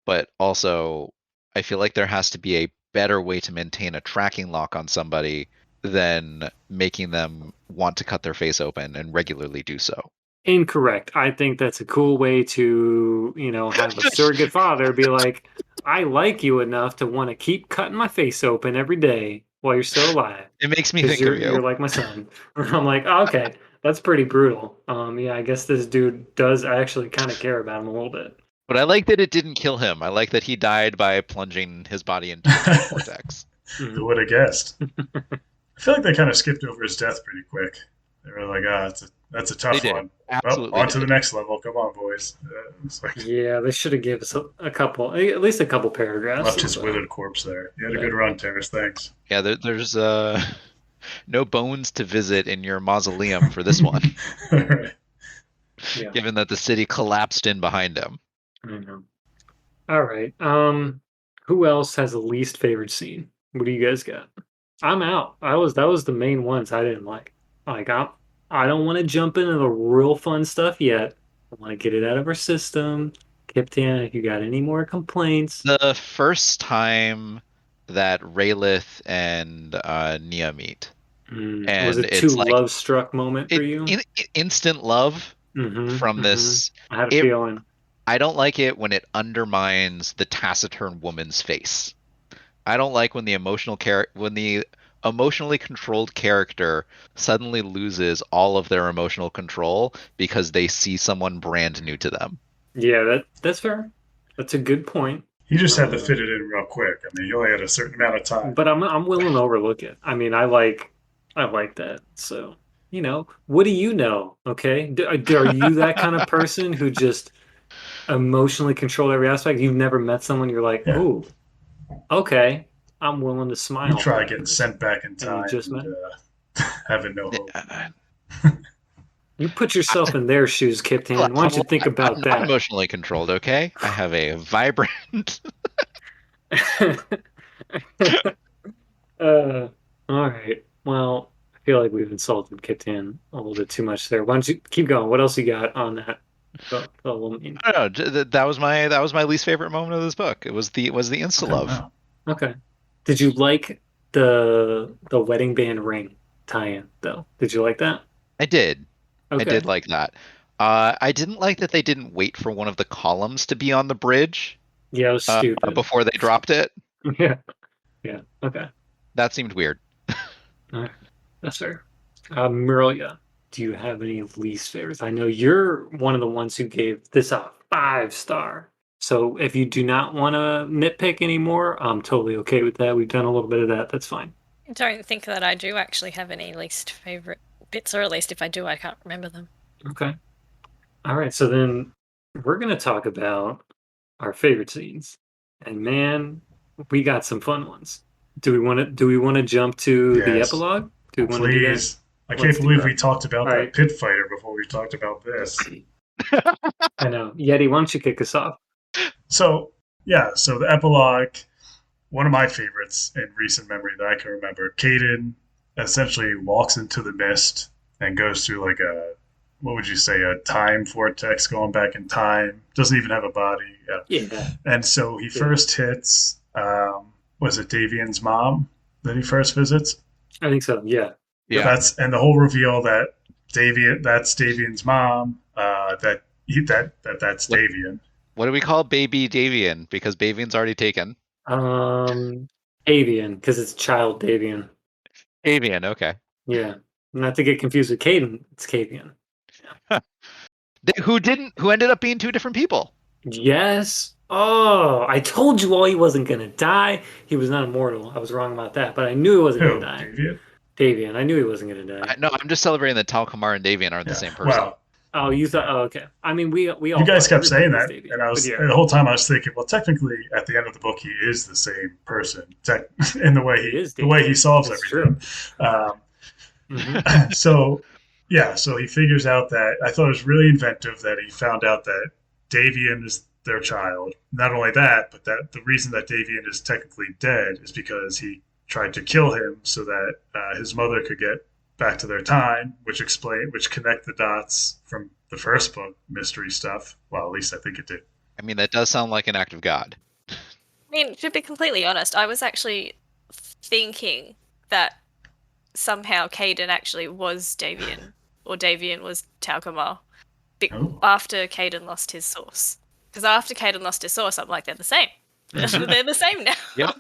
But also, I feel like there has to be a better way to maintain a tracking lock on somebody than making them want to cut their face open and regularly do so. Incorrect. I think that's a cool way to, have a surrogate father be like, I like you enough to want to keep cutting my face open every day while you're still alive. It makes me 'Cause think of you. You're like my son. I'm like, oh, okay, that's pretty brutal. Yeah, I guess this dude does actually kind of care about him a little bit. But I like that it didn't kill him. I like that he died by plunging his body into a time vortex. Who would have guessed? I feel like they kind of skipped over his death pretty quick. They were like, that's a tough one. Absolutely. Well, on to the next level. Come on, boys. Yeah, they should have given us at least a couple paragraphs. Left his withered corpse there. You had a good run, Terrace. Thanks. Yeah, there's no bones to visit in your mausoleum for this one. Right. Yeah. Given that the city collapsed in behind him. I know. All right. Who else has the least favorite scene? What do you guys got? I'm out. That was the main ones I didn't like. I don't want to jump into the real fun stuff yet. I want to get it out of our system. Kiptan, if you got any more complaints. The first time that Raylith and Nia meet. And was it too love-struck moment for you? Instant love from this. I had a feeling. I don't like it when it undermines the taciturn woman's face. I don't like when the emotionally controlled character suddenly loses all of their emotional control because they see someone brand new to them. Yeah, that's fair. That's a good point. He just had to fit it in real quick. I mean, he only had a certain amount of time. But I'm willing to overlook it. I mean, I like that. So, what do you know? Okay, are you that kind of person who just emotionally control every aspect? You've never met someone you're like, Yeah. ooh, okay, I'm willing to smile. You for try that getting person. sent back in And you time just met. having no hope. You put yourself in their shoes, Kipton. Why don't you think about I'm that? not emotionally controlled, okay? I have a vibrant. All right. Well, I feel like we've insulted Kipton a little bit too much there. Why don't you keep going? What else you got on that? I don't know. That was my least favorite moment of this book. It was the insta love. Wow. Okay. Did you like the wedding band ring tie-in though? Did you like that? I did. Okay. I did like that. I didn't like that they didn't wait for one of the columns to be on the bridge. Yeah, it was stupid. Before they dropped it. Yeah. Yeah. Okay. That seemed weird. All right. That's fair. Marilia, do you have any least favorites? I know you're one of the ones who gave this a 5-star. So if you do not want to nitpick anymore, I'm totally okay with that. We've done a little bit of that. That's fine. I don't think that I do actually have any least favorite bits, or at least if I do, I can't remember them. Okay. All right. So then we're going to talk about our favorite scenes. And man, we got some fun ones. Do we want to jump to the epilogue? Do we want to do that? Please. I can't believe we talked about All that right. pit fighter before we talked about this. I know. Yeti, why don't you kick us off? So the epilogue, one of my favorites in recent memory that I can remember. Caden essentially walks into the mist and goes through like what would you say, a time vortex going back in time. Doesn't even have a body. Yeah. And so he first hits, was it Davian's mom that he first visits? I think so. Yeah. Yeah. And the whole reveal that that's Davian's mom. That's Davian. What do we call baby Davian? Because Davian's already taken. Avian, because it's child Davian. Avian, okay. Yeah. Not to get confused with Caden, it's Cavian. Yeah. Who ended up being two different people. Yes. Oh, I told you all he wasn't gonna die. He was not immortal. I was wrong about that, but I knew he wasn't gonna die. Davian. I knew he wasn't gonna die. No, I'm just celebrating that Talcamar and Davian aren't the same person. Well, oh, you thought? Oh, okay. I mean, we all. You guys kept saying that, Davian, and I was the whole time I was thinking, well, technically, at the end of the book, he is the same person in the way he solves That's everything. So he figures out that I thought it was really inventive that he found out that Davian is their child. Not only that, but that the reason that Davian is technically dead is because he tried to kill him so that his mother could get back to their time, which connect the dots from the first book, mystery stuff. Well, at least I think it did. I mean, that does sound like an act of God. I mean, to be completely honest, I was actually thinking that somehow Caden actually was Davian, or Davian was Talcamar, after Caden lost his source. Because after Caden lost his source, I'm like, they're the same. They're the same now. Yep.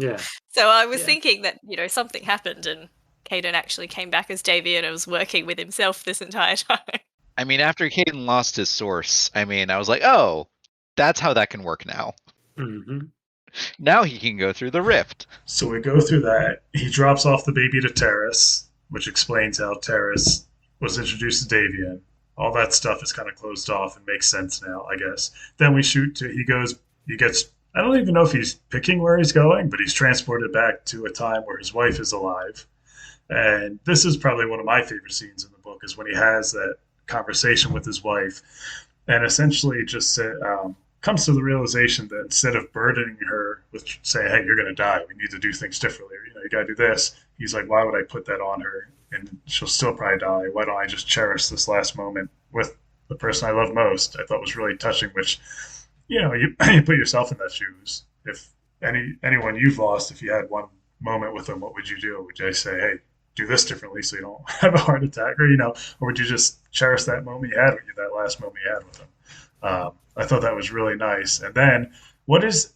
Yeah. So I was thinking that, something happened and Caden actually came back as Davian and was working with himself this entire time. I mean, after Caden lost his source, I was like, oh, that's how that can work now. Mm-hmm. Now he can go through the rift. So we go through that. He drops off the baby to Terrace, which explains how Terrace was introduced to Davian. All that stuff is kind of closed off and makes sense now, I guess. Then we shoot to, he gets, I don't even know if he's picking where he's going, but he's transported back to a time where his wife is alive. And this is probably one of my favorite scenes in the book, is when he has that conversation with his wife and essentially just comes to the realization that instead of burdening her with saying, hey, you're going to die, we need to do things differently, you got to do this. He's like, why would I put that on her? And she'll still probably die. Why don't I just cherish this last moment with the person I love most? I thought was really touching, which, you put yourself in that shoes. If anyone you've lost, if you had one moment with them, what would you do? Would you say, hey, do this differently so you don't have a heart attack, or would you just cherish that moment you had with you, that last moment you had with them? I thought that was really nice. And then what does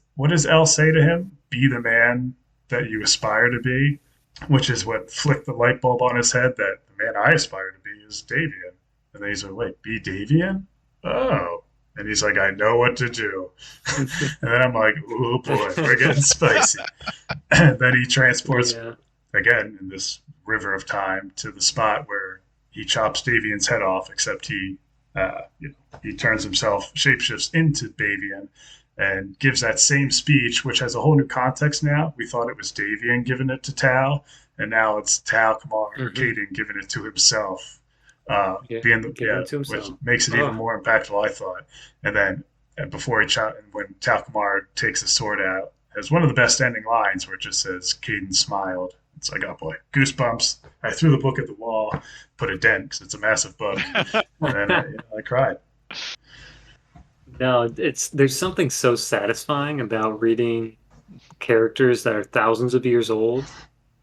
Elle say to him? Be the man that you aspire to be, which is what flicked the light bulb on his head, that the man I aspire to be is Davian. And then he's like, wait, be Davian? Oh, And he's like, I know what to do. And then I'm like, oh boy, we're getting spicy. And then he transports, Yeah. again, in this river of time to the spot where he chops Davian's head off, except he turns himself, shapeshifts into Davian and gives that same speech, which has a whole new context now. We thought it was Davian giving it to Tal, and now it's Tal, Kamar, Caden giving it to himself. Giving it to Which himself. makes it even more impactful, I thought. And then before when Tal Kamar takes the sword out, has one of the best ending lines where it just says, Caden smiled. It's like, oh boy, goosebumps. I threw the book at the wall, put a dent because it's a massive book, and then I cried. No, there's something so satisfying about reading characters that are thousands of years old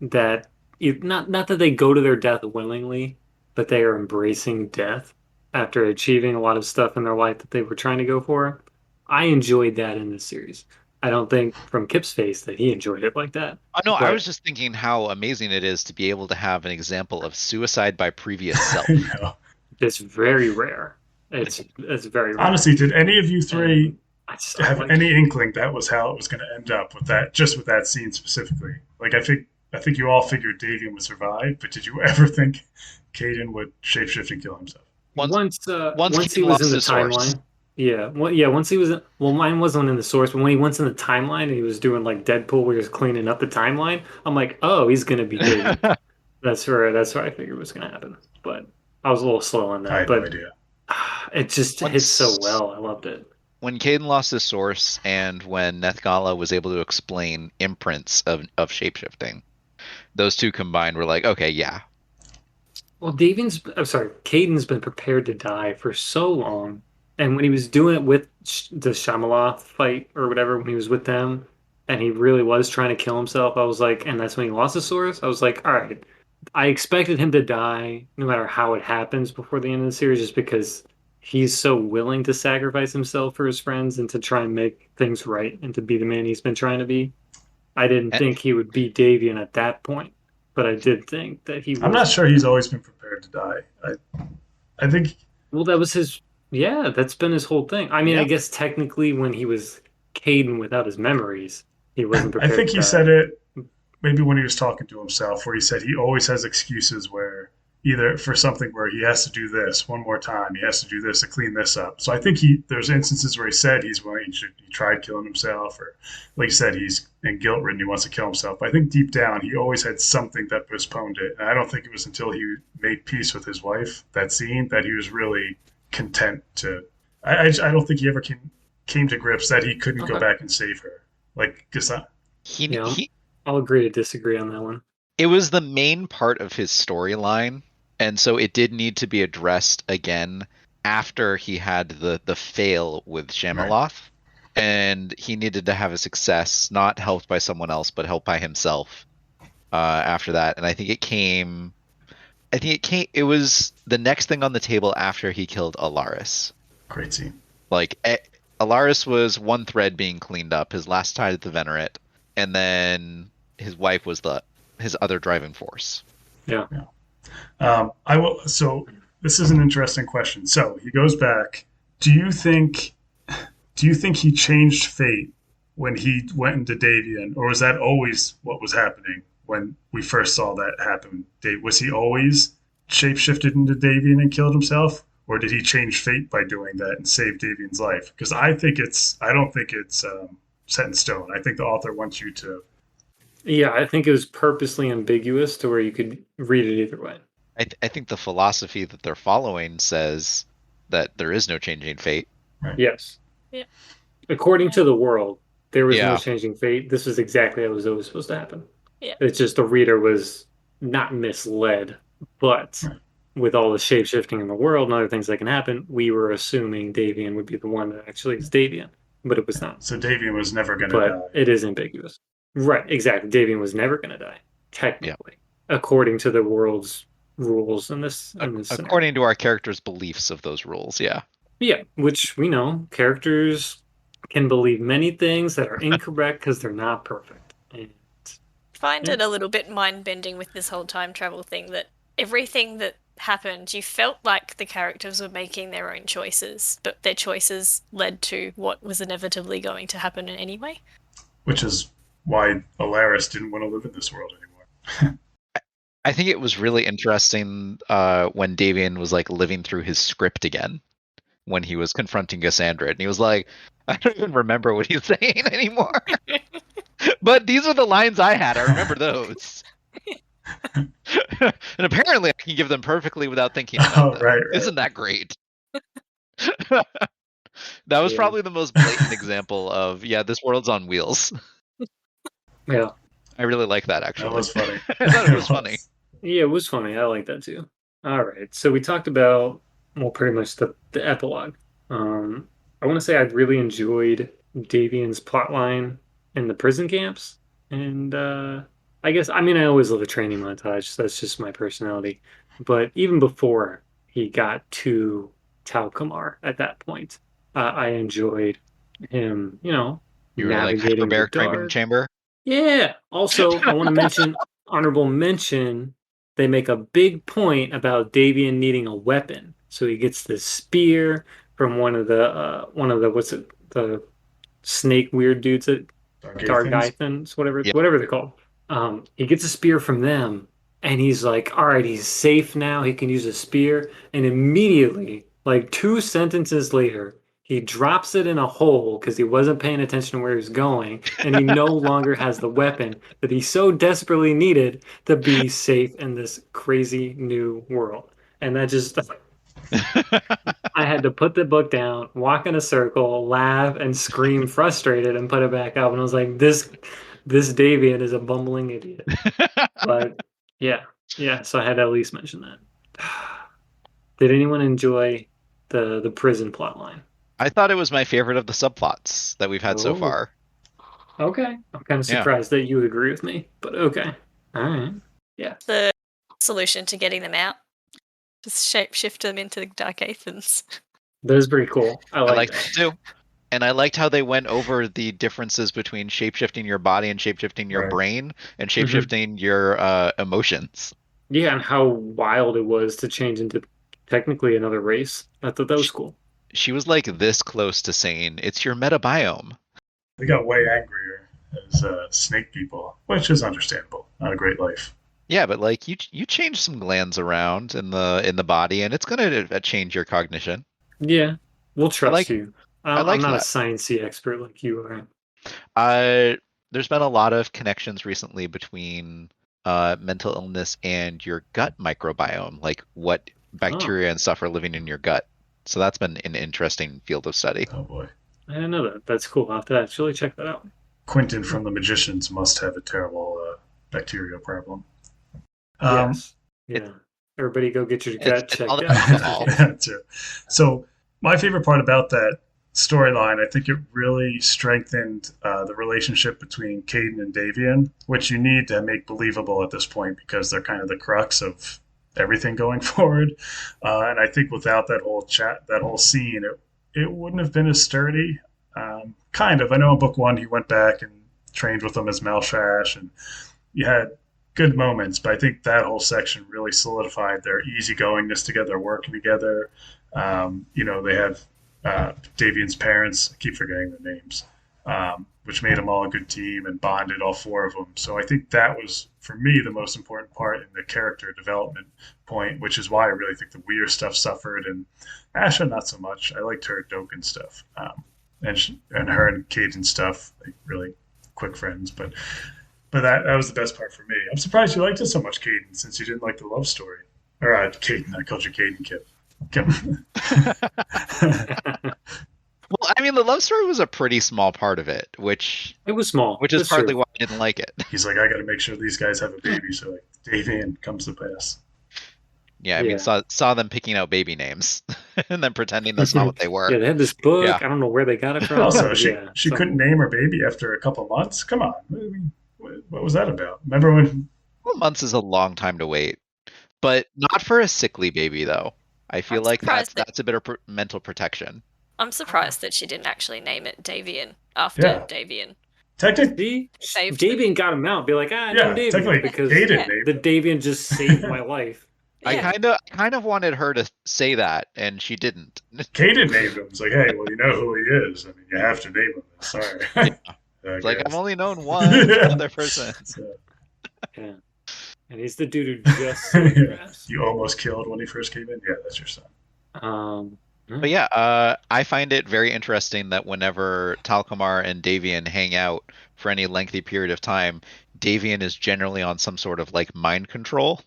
that not that they go to their death willingly, but they are embracing death after achieving a lot of stuff in their life that they were trying to go for. I enjoyed that in this series. I don't think from Kip's face that he enjoyed it like that, Oh, no, I was but just thinking how amazing it is to be able to have an example of suicide by previous self. No. it's very rare. It's very rare. Honestly, did any of you three I have like any inkling that was how it was going to end up with that, just with that scene specifically? Like, I think you all figured Davian would survive, but did you ever think Caden would shapeshift and kill himself? Once once he Keaton was in lost the his source. timeline. Yeah, once he was well, mine wasn't in the source, but when he went in the timeline and he was doing like Deadpool where he was cleaning up the timeline, I'm like, oh, he's gonna be David. That's where I figured was gonna happen. But I was a little slow on I that. had no But idea. it just hits so well. I loved it. When Caden lost his source and when Nethgala was able to explain imprints of shapeshifting, those two combined were like, okay, yeah. Well, I'm sorry, Caden's been prepared to die for so long. And when he was doing it with the Shyamalan fight or whatever, when he was with them, and he really was trying to kill himself, I was like, and that's when he lost his source. I was like, all right, I expected him to die no matter how it happens before the end of the series, just because he's so willing to sacrifice himself for his friends and to try and make things right and to be the man he's been trying to be. I didn't And think he would be Davian at that point, but I did think that he I'm was not going sure to he's die. always been prepared to die. I think Well, that was his. Yeah, that's been his whole thing. I mean, I yeah. guess technically, when he was Caden without his memories, he wasn't I prepared think to he die. said it maybe when he was talking to himself, where he said he always has excuses where either for something where he has to do this one more time, he has to do this to clean this up. So I think there's instances where he said he tried killing himself, or like you said, he's in guilt ridden, he wants to kill himself. But I think deep down he always had something that postponed it, and I don't think it was until he made peace with his wife, that scene, that he was really content to. I don't think he ever came to grips that he couldn't go Okay. back and save her. Like, because He, Yeah, he I'll agree to disagree on that one. it was the main part of his storyline, and so it did need to be addressed again after he had the fail with right. Shamaloth, and he needed to have a success, not helped by someone else, but helped by himself. After that, and it was the next thing on the table after he killed Alaris. Great scene. Like Alaris was one thread being cleaned up, his last tie to the Venerate, and then his wife was his other driving force. Yeah. Yeah. I will. So this is an interesting question. So he goes back. Do you think? Do you think he changed fate when he went into Davian, or was that always what was happening when we first saw that happen? Was he always shapeshifted into Davian and killed himself, or did he change fate by doing that and save Davian's life? Because I think it's. I don't think it's set in stone. I think the author wants you to. Yeah, I think it was purposely ambiguous to where you could read it either way. I think the philosophy that they're following says that there is no changing fate. Right. Yes. Yeah. According to the world, there was no Yeah. changing fate. This was exactly how it was always supposed to happen. Yeah. It's just the reader was not misled, but Right. with all the shape shifting in the world and other things that can happen, we were assuming Davian would be the one that actually is Davian, but it was not. So Davian was never going to But die. it is ambiguous. Right, exactly. Davian was never going to die, technically, according to the world's rules in this scenario. According to our characters' beliefs of those rules, yeah. Yeah, which we know characters can believe many things that are incorrect because they're not perfect. And Find it a little bit mind bending with this whole time travel thing that everything that happened, you felt like the characters were making their own choices, but their choices led to what was inevitably going to happen anyway. Which is why Alaris didn't want to live in this world anymore. I think it was really interesting when Davian was like living through his script again when he was confronting Cassandra, and he was like, I don't even remember what he's saying anymore. But these are the lines I had. I remember those. And apparently I can give them perfectly without thinking about them. Right. Isn't that great? That was probably the most blatant example of, this world's on wheels. Yeah. I really like that, actually. That was funny. I thought it was funny. Yeah, it was funny. I like that too. All right. So we talked about, well, pretty much the epilogue. I want to say I really enjoyed Davian's plotline in the prison camps. And I guess, I mean, I always love a training montage. So that's just my personality. But even before he got to Tal Kamar at that point, I enjoyed him, You were like navigating the hyperbaric training dark. chamber. Yeah. Also, I want to mention, honorable mention, they make a big point about Davian needing a weapon. So he gets this spear from one of the what's it, the snake weird dudes at Dargaithans, whatever Yep. whatever they're called. He gets a spear from them, and he's like, all right, he's safe now. He can use a spear, and immediately, like 2 sentences later, he drops it in a hole because he wasn't paying attention to where he was going, and he no longer has the weapon that he so desperately needed to be safe in this crazy new world. And that just, I had to put the book down, walk in a circle, laugh, and scream frustrated, and put it back up. And I was like, this Davian is a bumbling idiot. But yeah. So I had to at least mention that. Did anyone enjoy the prison plot line? I thought it was my favorite of the subplots that we've had so far. Okay. I'm kind of surprised that you would agree with me, but okay. All right. Yeah. The solution to getting them out, just shapeshift them into the Dark Athens. That is pretty cool. I like that too. And I liked how they went over the differences between shapeshifting your body and shapeshifting your brain and shapeshifting your emotions. Yeah, and how wild it was to change into technically another race. I thought that was cool. She was like this close to saying, it's your metabiome. They got way angrier as snake people, which is understandable. Not a great life. Yeah, but like you change some glands around in the body, and it's gonna change your cognition. Yeah, we'll trust you. I'm not a sciencey expert like you are. There's been a lot of connections recently between mental illness and your gut microbiome, like what bacteria and stuff are living in your gut. So that's been an interesting field of study. Oh boy, I didn't know that. That's cool. I'll have to actually check that out. Quentin from The Magicians must have a terrible bacterial problem. Yes. Yeah. Everybody go get your gut checked out. Yeah, too. So my favorite part about that storyline, I think it really strengthened the relationship between Caden and Davian, which you need to make believable at this point because they're kind of the crux of everything going forward. And I think without that whole scene, it wouldn't have been as sturdy. Kind of. I know in book 1 he went back and trained with them as Maltrash, and you had good moments, but I think that whole section really solidified their easygoingness together, working together. They have Davian's parents, I keep forgetting their names, which made them all a good team and bonded all 4 of them. So I think that was, for me, the most important part in the character development point, which is why I really think the Weir stuff suffered, and Asha not so much. I liked her Doken stuff, and her and Caden stuff, like really quick friends, but that was the best part for me. I'm surprised you liked it so much, Caden, since you didn't like the love story. Or Caden, I called you Caden, Kip. Well, I mean, the love story was a pretty small part of it, which it was small, which is partly why I didn't like it. He's like, I got to make sure these guys have a baby, so like Davian comes to pass. Yeah, I mean, saw them picking out baby names and then pretending that's not what they were. Yeah, they had this book. Yeah. I don't know where they got it from. Also, she couldn't name her baby after a couple months. Come on, what was that about? Remember when? Well, months is a long time to wait, but not for a sickly baby, though. I feel like that's a bit of mental protection. I'm surprised that she didn't actually name it Davian after Davian. Technically, Davian got him out. Be like, I named Davian technically, because the Davian just saved my life. I Yeah. kind of wanted her to say that, and she didn't. Caden named him. It's like, hey, well, you know who he is. I mean, you have to name him. Sorry. Yeah. I It's like I've guess. only known one Yeah. other person. So, Yeah. And he's the dude who just saved yeah. drafts. You almost killed when he first came in. Yeah, that's your son. But yeah, I find it very interesting that whenever Talcomar and Davian hang out for any lengthy period of time, Davian is generally on some sort of like mind control.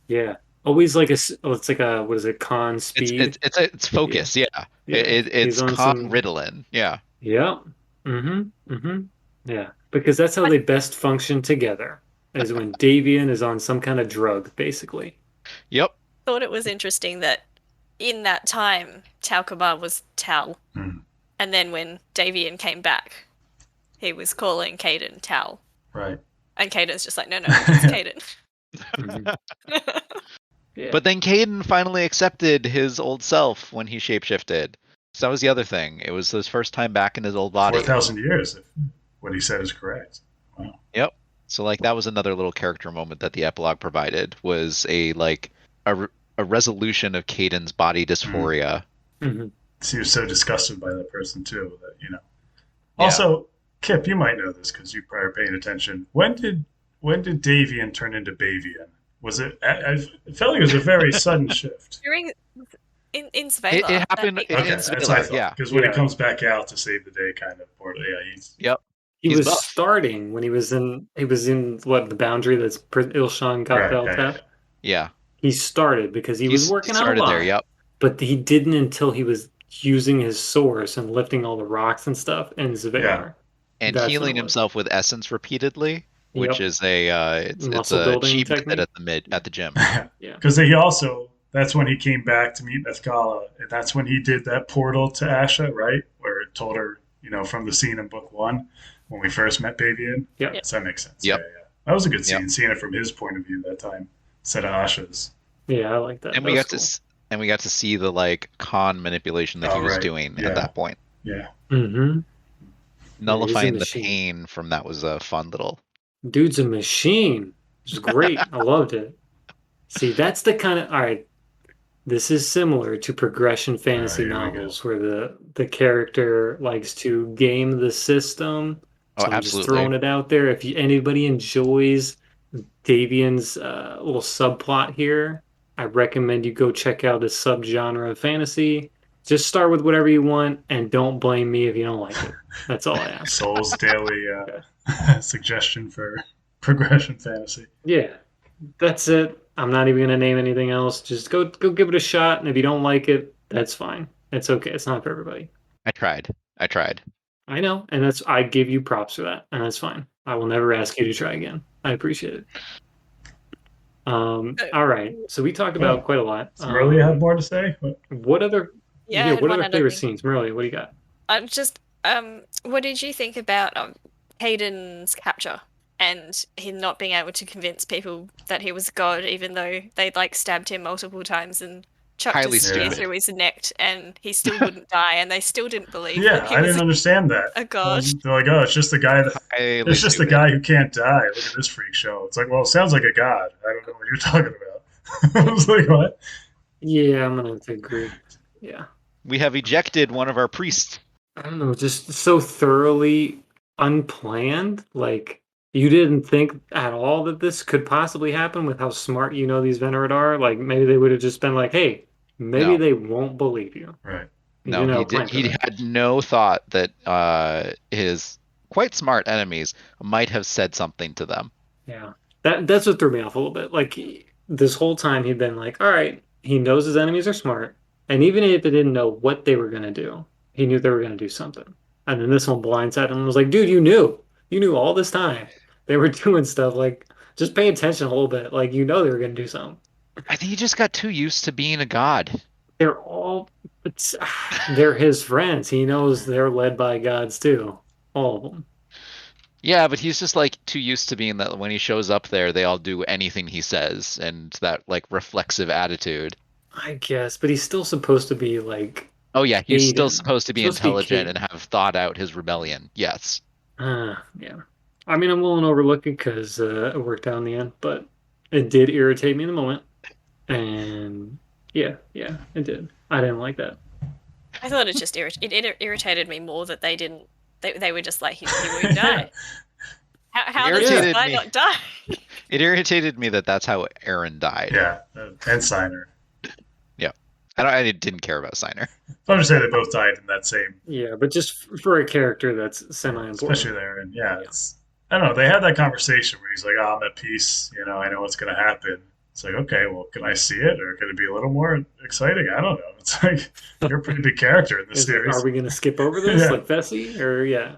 Yeah. Always like it's like a, what is it, con speed? It's focus, yeah. Yeah. It's He's on con some, Ritalin, yeah. yeah. Mm-hmm. Mm-hmm. Yeah. Because that's how I they best function together, is when Davian is on some kind of drug, basically. Yep. thought it was interesting that in that time, Talcumar was Tal. Hmm. And then when Davian came back, he was calling Caden Tal. Right. And Caden's just like, no, it's Caden. Mhm. Yeah. But then Caden finally accepted his old self when he shapeshifted. So that was the other thing. It was his first time back in his old body. 4,000 years, if what he said is correct. Wow. Yep. So like that was another little character moment that the epilogue provided, was a like a resolution of Caden's body dysphoria. Mhm. He was so disgusted by that person, too, that, you know. Yeah. Also, Kip, you might know this because you probably are paying attention. When did Davian turn into Bavian? Was it? It felt like it was a very sudden shift. During in It Svela. happened that- in Okay, that's what I Svela, thought. yeah. Because when Yeah. he comes back out to save the day, kind of, or yeah, he's Yep. He He's was buff. starting when he was in what, the boundary that's Ilshan got right. belt Yeah, out. Yeah. He started because he He was working out a started lot, there, yep. but he didn't until he was using his source and lifting all the rocks and stuff in Zvalar. And That's healing what it was. himself with essence repeatedly, which Yep. is it's Muscle a building cheap method technique. at the gym. yeah. Yeah. Because that's when he came back to meet Nethgala, and that's when he did that portal to Asha, right? Where it told her, from the scene in book 1 when we first met Bavian. Yeah. Does that make sense? Yep. Yeah. That was a good scene, Yep. seeing it from his point of view that time, instead of Asha's. Yeah, I like that. And That we was got cool. and we got to see the like con manipulation that he was right. doing Yeah. at that point. Yeah. Mm-hmm. Nullifying the machine. pain from that was a fun little. Dude's a machine. It was great. I loved it. See, that's the kind of, all right. This is similar to progression fantasy Here we go. novels where the character likes to game the system. Oh, So I'm just absolutely. throwing it out there. If anybody enjoys Davian's little subplot here, I recommend you go check out his subgenre of fantasy. Just start with whatever you want and don't blame me if you don't like it. That's all I ask. Soul's daily suggestion for progression fantasy. Yeah, that's it. I'm not even gonna name anything else. Just go give it a shot, and if you don't like it, that's fine. It's okay. It's not for everybody. I tried. I know, and I give you props for that, and that's fine. I will never ask you to try again. I appreciate it. All right. So we talked about quite a lot. Does Merlia have more to say? What other? Yeah, I had what one other other favorite thing. scenes, Merlia? What do you got? I'm just what did you think about Hayden's capture and him not being able to convince people that he was God, even though they'd like stabbed him multiple times and chucked Highly a spear stupid. through his neck, and he still wouldn't die, and they still didn't believe Yeah, that he I was didn't understand that. a god. They're like, oh, it's just the guy Highly it's just the stupid. guy who can't die. Look at this freak show. It's like, well, it sounds like a god. I don't know what you're talking about. I was like, what? Yeah, I'm gonna have to agree. Yeah. We have ejected one of our priests. I don't know, just so thoroughly unplanned. Like, you didn't think at all that this could possibly happen with how smart these Venerate are. Like, maybe they would have just been like, hey, maybe No. they won't believe you. Right. You No, didn't have he a plan did. for He that. had no thought that his quite smart enemies might have said something to them. Yeah. That's what threw me off a little bit. Like, this whole time he'd been like, all right, he knows his enemies are smart. And even if they didn't know what they were going to do, he knew they were going to do something. And then this one blindsided him and was like, dude, you knew. You knew all this time. They were doing stuff. Like, just pay attention a little bit. Like, they were going to do something. I think he just got too used to being a god. They're his friends. He knows they're led by gods too. All of them. Yeah, but he's just like too used to being that when he shows up there, they all do anything he says, and that like reflexive attitude. I guess, but he's still supposed to be like, Oh yeah, he's still Caden. supposed to be Supposed to be intelligent Caden. and have thought out his rebellion. Yes. yeah. I mean, I'm willing to overlook it because it worked out in the end, but it did irritate me in the moment. And yeah, it did. I didn't like that. I thought it just irritated me more that they didn't. They were just like, he won't die. How does this irritated guy me. not die? It irritated me that that's how Aaron died. Yeah, and Signer. Yeah, I didn't care about Signer. So I'm just saying they both died in that same. Yeah, but just for a character that's semi-important. Especially there, and yeah, it's. I don't know. They had that conversation where he's like, "Oh, I'm at peace. You know, I know what's going to happen." It's like, okay, well, can I see it, or could it be a little more exciting? I don't know. It's like you're a pretty big character in this series. Are we going to skip over this, Yeah. like Fessy, or yeah?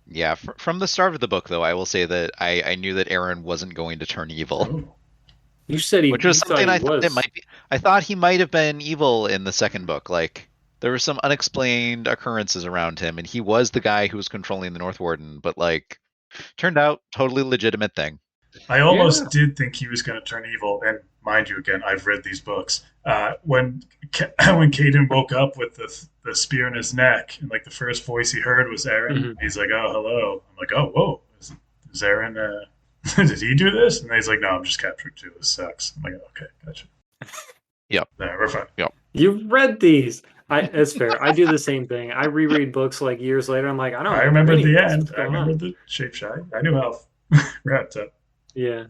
Yeah, from the start of the book, though, I will say that I knew that Aaron wasn't going to turn evil, Ooh. You said which was something I thought was. it might be. I thought he might have been evil in the second book. Like there were some unexplained occurrences around him, and he was the guy who was controlling the North Warden. But like, turned out totally legitimate thing. I almost Yeah. did think he was going to turn evil, and mind you, again, I've read these books. When when Caden woke up with the spear in his neck, and like the first voice he heard was Aaron, Mhm. he's like, "Oh, hello." I'm like, "Oh, whoa, is Aaron? Did he do this?" And he's like, "No, I'm just captured too. This sucks." I'm like, "Okay, gotcha." Yep. No, we're fine. You've read these. That's fair. I do the same thing. I reread books like years later. I'm like, I don't I remember remember any the of this. end. What's I going remember on? the shape shy. I knew how wrapped up. Yeah.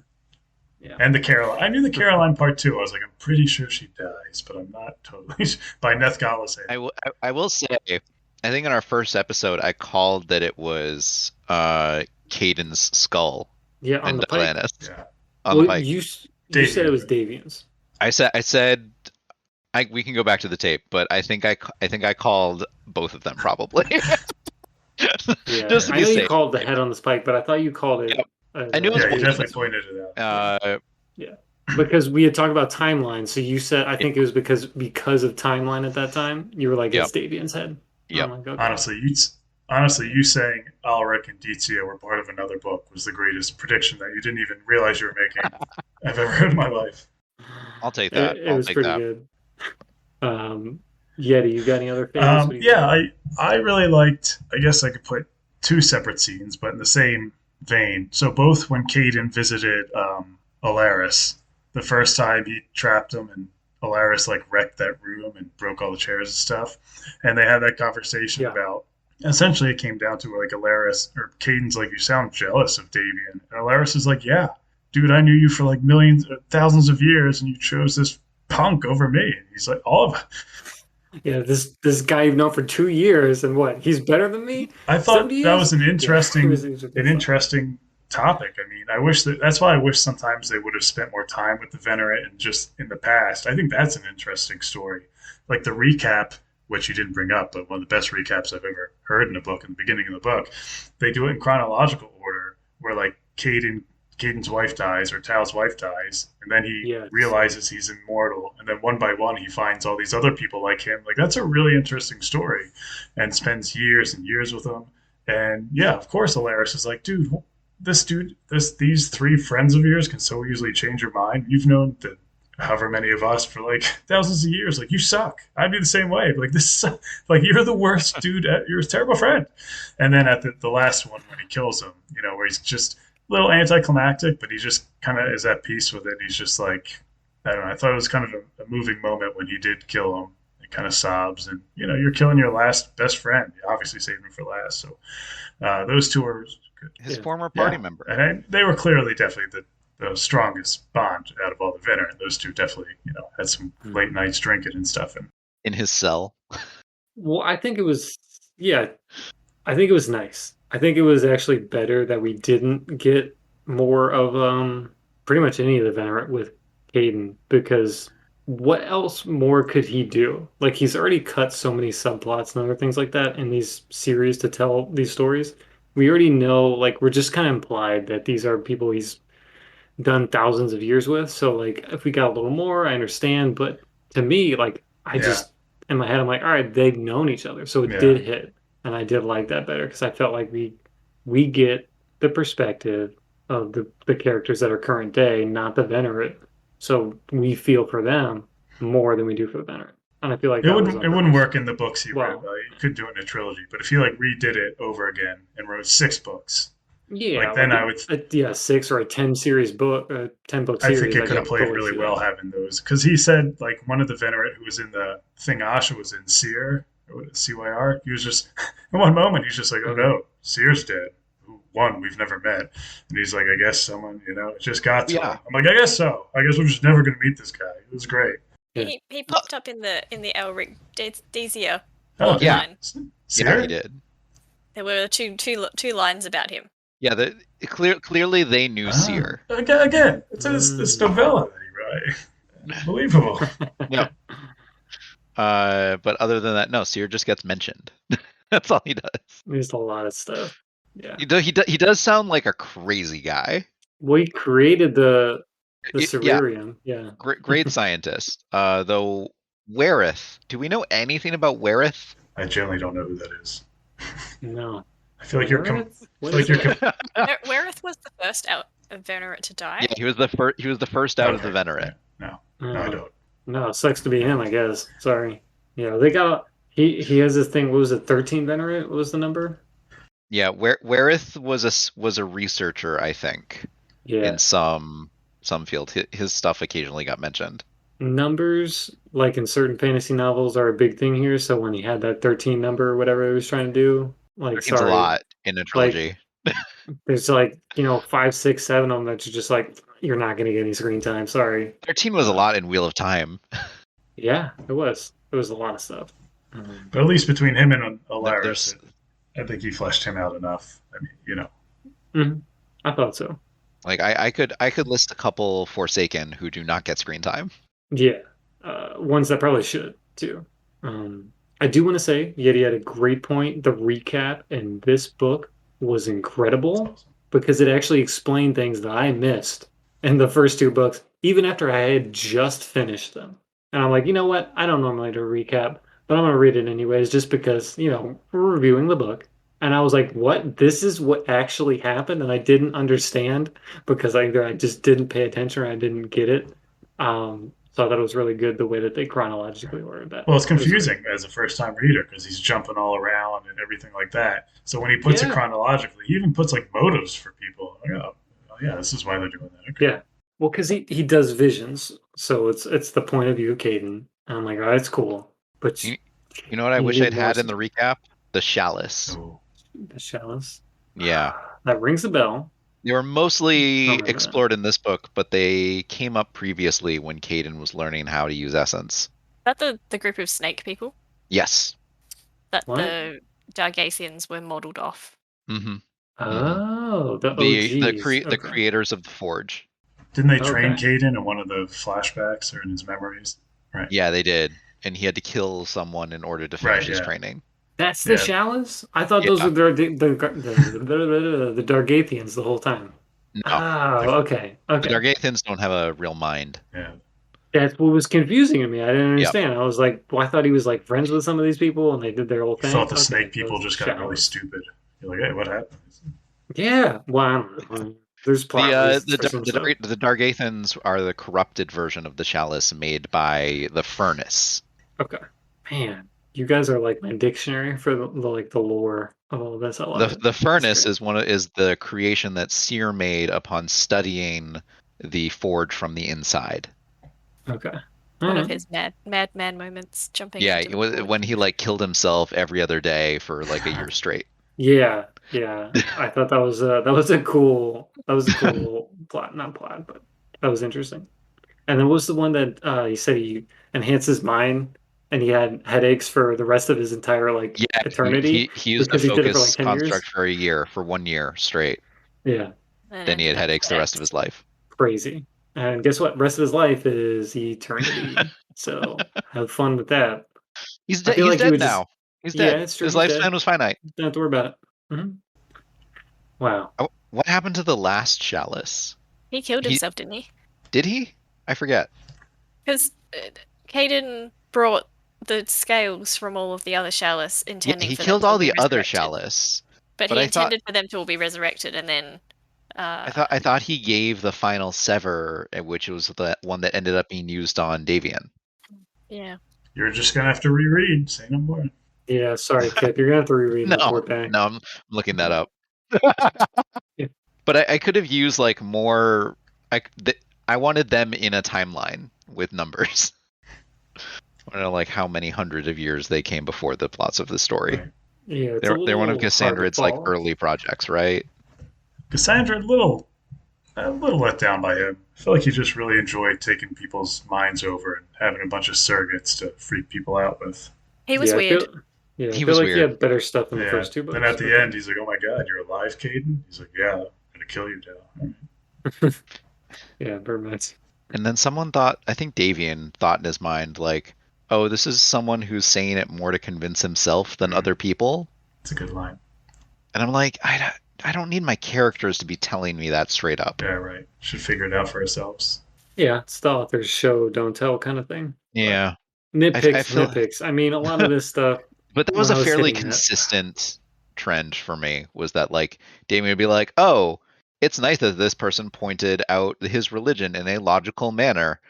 And the Caroline. I knew the Caroline part too. I was like, I'm pretty sure she dies, but I'm not totally. By Nethgala's hand. I will say, I think in our first episode, I called that it was Caden's skull Yeah, on and the pike. Diana's Yeah. on the Well, pike. you said it was Davian's. I said we can go back to the tape, but I think I called both of them probably. Yeah, Just to I be know you safe. called the head on the spike, but I thought you called it. Yep. I knew it was Yeah, you one of definitely them. pointed it out. Yeah, because we had talked about timeline. So you said I think it was because of timeline at that time. You were like, Yep. it's Davian's head. Yep. I'm like, okay. Honestly, you saying Alric and Dizia were part of another book was the greatest prediction that you didn't even realize you were making I've ever heard in my life. I'll take that. It I'll was take pretty that. good. Yeti, you got any other favorites? What do you think? I really liked. I guess I could put two separate scenes, but in the same vein. So both when Caden visited Alaris, the first time he trapped him and Alaris like wrecked that room and broke all the chairs and stuff, and they had that conversation Yeah. about. Essentially, it came down to like Alaris or Caden's like, "You sound jealous of Davian," and Alaris is like, "Yeah, dude, I knew you for like millions, thousands of years, and you chose this punk over me." And he's like, "All of Yeah, this guy you've known for 2 years, and what? He's better than me. I thought 70 that years? was an Yeah, interesting, it was a good an stuff. interesting topic. I mean, I wish that's why I wish sometimes they would have spent more time with the Venerate and just in the past. I think that's an interesting story. Like the recap, which you didn't bring up, but one of the best recaps I've ever heard in a book in the beginning of the book, they do it in chronological order, where like Caden's wife dies or Tal's wife dies, and then he Yes. realizes he's immortal, and then one by one he finds all these other people like him. Like that's a really interesting story, and spends years and years with them. And yeah, of course, Alaris is like, these three friends of yours can so easily change your mind. You've known that however many of us for like thousands of years. Like you suck. I'd be the same way. Like like you're the worst dude. You're a terrible friend. And then at the last one when he kills him, where he's just a little anticlimactic, but he just kind of is at peace with it. He's just like, I don't know. I thought it was kind of a moving moment when he did kill him. It kind of sobs, and you're killing your last best friend. You obviously saved him for last. So those two are good. His Yeah. former party Yeah. member. And they were clearly definitely the strongest bond out of all the veteran. Those two definitely, had some late nights drinking and stuff. And In his cell. Well, I think it was, yeah, I think it was nice. I think it was actually better that we didn't get more of pretty much any of the Venerate with Caden, because what else more could he do? Like he's already cut so many subplots and other things like that in these series to tell these stories. We already know, like we're just kind of implied that these are people he's done thousands of years with. So like if we got a little more, I understand. But to me, like I Yeah. just in my head, I'm like, all right, they've known each other, so it Yeah. did hit, and I did like that better because I felt like we get the perspective of the characters that are current day, not the venerate. So we feel for them more than we do for the venerate, and I feel like it that was wouldn't on it wouldn't purpose. work in the books he Wow. wrote. You could do it in a trilogy, but if you like redid it over again and wrote 6 books, Yeah, Like then I would. a 6 or a 10 series book, a 10 book I think series. it I could have could played totally really see well that. having those because he said like one of the venerate who was in the thing Asha was in Seer, CYR. He was just in one moment he's just like, oh Mhm. no, Seer's dead. One we've never met, and he's like, I guess someone it just got to Yeah. him. I'm like, I guess so. I guess we're just never gonna meet this guy. It was great. Yeah. He popped up in the Elric Dezia Oh plot Yeah. line. Yeah, he Seer? did. There were two lines about him. Yeah, clearly they knew Seer. Again, it's novella that he wrote. Unbelievable. No. But other than that, no, Seer just gets mentioned. That's all he does. There's a lot of stuff. Yeah. He does sound like a crazy guy. We created the Yeah, Cerarium. Yeah. great scientist. Though Wereth, do we know anything about Wereth? I generally don't know who that is. No. I feel like you're. Wereth? I What feel like is you're. that? Wereth was the first out of Venerate to die. Yeah, he was the first out of the Venerate. No, I don't. No, it sucks to be him, I guess. Sorry. Yeah, they got he has this thing. What was it? 13 Venerate? What was the number? Yeah, Wereth was a researcher, I think, Yeah. in some field. His stuff occasionally got mentioned. Numbers, like in certain fantasy novels, are a big thing here. So when he had that 13 number or whatever he was trying to do, like, It means a sorry, lot in a trilogy. there's like 5, 6, 7 of them that you're just like, you're not going to get any screen time. Sorry. 13 was a lot in Wheel of Time. Yeah, it was. It was a lot of stuff. But at least between him and Alaris, There's- I think he fleshed him out enough. I mean, I thought so. Like I could list a couple Forsaken who do not get screen time. Yeah, ones that probably should too. I do want to say, Yeti had a great point. The recap in this book was incredible because it actually explained things that I missed in the first two books, even after I had just finished them. And I'm like, you know what? I don't normally do a recap, but I'm gonna read it anyways, just because we're reviewing the book. And I was like, what? This is what actually happened, and I didn't understand because either I just didn't pay attention or I didn't get it. So I thought it was really good the way that they chronologically ordered that. well, it's confusing as a first-time reader because he's jumping all around and everything like that. So when he puts it Yeah. chronologically, he even puts like motives for people. Like, oh, yeah, this is why they're doing that. Okay. Yeah. Well, because he does visions, so it's the point of view of Caden. And I'm like, oh, that's cool. But You know what I you wish need I'd more had in the recap? The Chalice. Oh, the chalice. Yeah. That rings a bell. They were mostly Remember that. explored in this book, but they came up previously when Caden was learning how to use Essence. Is that the group of snake people Yes. that What? the Dargasians were modelled off? Mm-hmm. Oh, the The OGs. the Okay. creators of the Forge. didn't they train Okay. Caden in one of the flashbacks or in his memories? Right. Yeah, they did, and he had to kill someone in order to finish Right, his yeah. training. That's the Yeah. chalice? I thought those Yeah. were the Dargathians the whole time. No, Oh, okay. the Okay. Dargathans don't have a real mind. Yeah. That's what was confusing to me. I didn't understand. I was like, well, I thought he was like friends with some of these people and they did their whole You thing. thought the Okay, snake so people it's just the got really chalice. stupid. You're like, hey, what happened? Yeah. Well, I don't know. There's plot reasons for some stuff. The Dargathans are the corrupted version of the Chalice made by the Furnace. Okay. Man, you guys are like my dictionary for the lore of all this. I love it. The Furnace great. is the creation that Seer made upon studying the Forge from the inside. Okay. One of Alright. his madman moments, jumping. Yeah, into it was the when he like killed himself every other day for like a year straight. Yeah. I thought that was a cool plot, not plot, but that was interesting. And then what was the one that he said he enhanced his mind and he had headaches for the rest of his entire like Yeah, eternity he used a because he did it for like focus 10 years. construct for 1 year straight. Yeah, and Then he had ended up headaches the rest of his life. crazy. And guess what? Rest of his life is eternity. So have fun with that. He's I feel he's like he dead would now. just- He's Yeah, dead. it's true, His he's lifespan dead. was finite. Don't have to worry about it. Wow. What happened to the last Chalice? He killed He- himself, didn't he? Did he? I forget. Because Caden brought the scales from all of the other Chalice, Yeah, intending he for killed them to all be the other resurrected. Chalice. But but he I thought- intended for them to all be resurrected, and then I thought he gave the final Sever, which was the one that ended up being used on Davian. yeah. You're just gonna have to reread. Say no more. Yeah, sorry, Kip. You're gonna have to reread the No, poor thing. no, I'm looking that up. But I could have used like more. I wanted them in a timeline with numbers. I don't know, like how many hundreds of years they came before the plots of the story. Right. Yeah, it's a They're one of little hard to Cassandra's like follow. early projects, right? Cassandra, a little let down by him. I feel like he just really enjoyed taking people's minds over and having a bunch of surrogates to freak people out with. He was Yeah, weird. I He feel was like he weird. had better stuff in the Yeah. first two Then books. at the end, he's like, "Oh my God, you're alive, Caden?" He's like, "Yeah, I'm gonna kill you now." Yeah, very much. And then someone thought, I think Davian thought in his mind, like, oh, this is someone who's saying it more to convince himself than other people. It's a good line. And I'm like, I don't need my characters to be telling me that straight up. Yeah, right. Should figure it out for ourselves. Yeah, it's the author's show, don't tell kind of thing. Yeah. I Nitpicks, feel, nitpicks. I mean, a lot of this stuff, but that was when a I was fairly hitting that, consistent trend for me, was that like Damien would be like, oh, it's nice that this person pointed out his religion in a logical manner.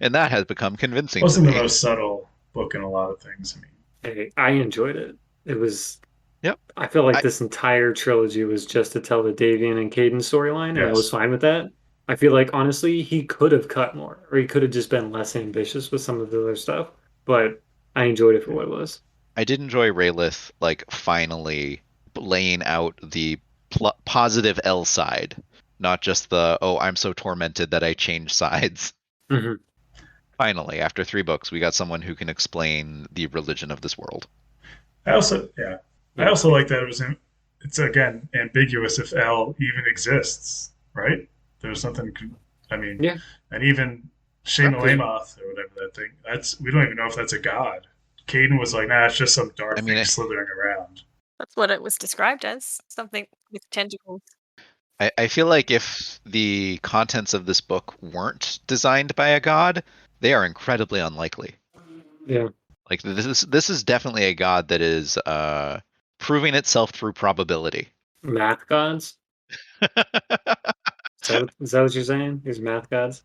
And that has become convincing to Wasn't the me. most subtle book in a lot of things. I mean, hey, I enjoyed it. It was, Yep. I feel like I, this entire trilogy was just to tell the Davian and Caden storyline, and I was yes. fine with that. I feel like, honestly, he could have cut more, or he could have just been less ambitious with some of the other stuff, but I enjoyed it for what it was. I did enjoy Raylith like finally laying out the positive L side, not just the oh I'm so tormented that I changed sides. Hmm. Finally, after 3 books, we got someone who can explain the religion of this world. I also, yeah, I also like that it's again ambiguous if L even exists, right? There's nothing. I mean, Yeah. and even Shema Lamoth or whatever that thing. We don't even know if that's a god. Caden was like, nah, it's just some dark thing slithering around. That's what it was described as. Something with tentacles. I feel like if the contents of this book weren't designed by a god, they are incredibly unlikely. Yeah. Like this is definitely a god that is proving itself through probability. Math gods? Is that what you're saying? These math gods?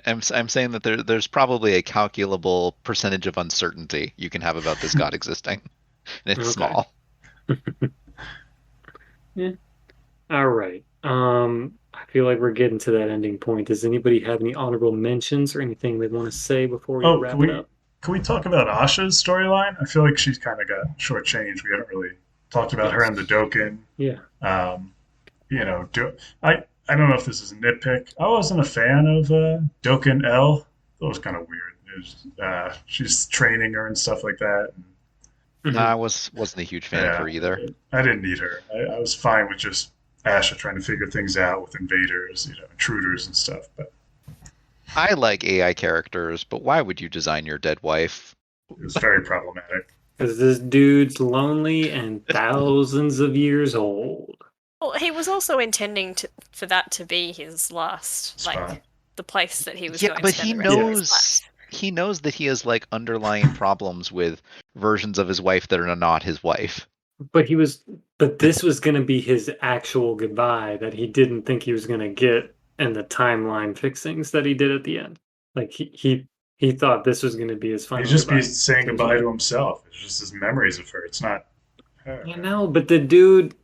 I'm saying that there's probably a calculable percentage of uncertainty you can have about this god existing, and it's small. Yeah. All right. I feel like we're getting to that ending point. Does anybody have any honorable mentions or anything they want to say before we wrap it up? Can we talk about Asha's storyline? I feel like she's kind of got shortchanged. We haven't really talked about her and the Dokken. Yeah. I don't know if this is a nitpick. I wasn't a fan of Dokken L. That was kind of weird. She's training her and stuff like that. No, I wasn't a huge fan of her either. I didn't need her. I was fine with just Asha trying to figure things out with invaders, intruders and stuff. But I like AI characters, but why would you design your dead wife? It was very problematic. Because this dude's lonely and thousands of years old. Well, he was also intending for that to be his last, Spot. the place that he was Yeah, going but to spend he the rest of his life. He knows that he has like underlying problems with versions of his wife that are not his wife. But this was going to be his actual goodbye that he didn't think he was going to get in the timeline fixings that he did at the end. Like he thought this was going to be his final. He'd just goodbye. be saying goodbye to himself. It's just his memories of her. It's not her. I know, but the dude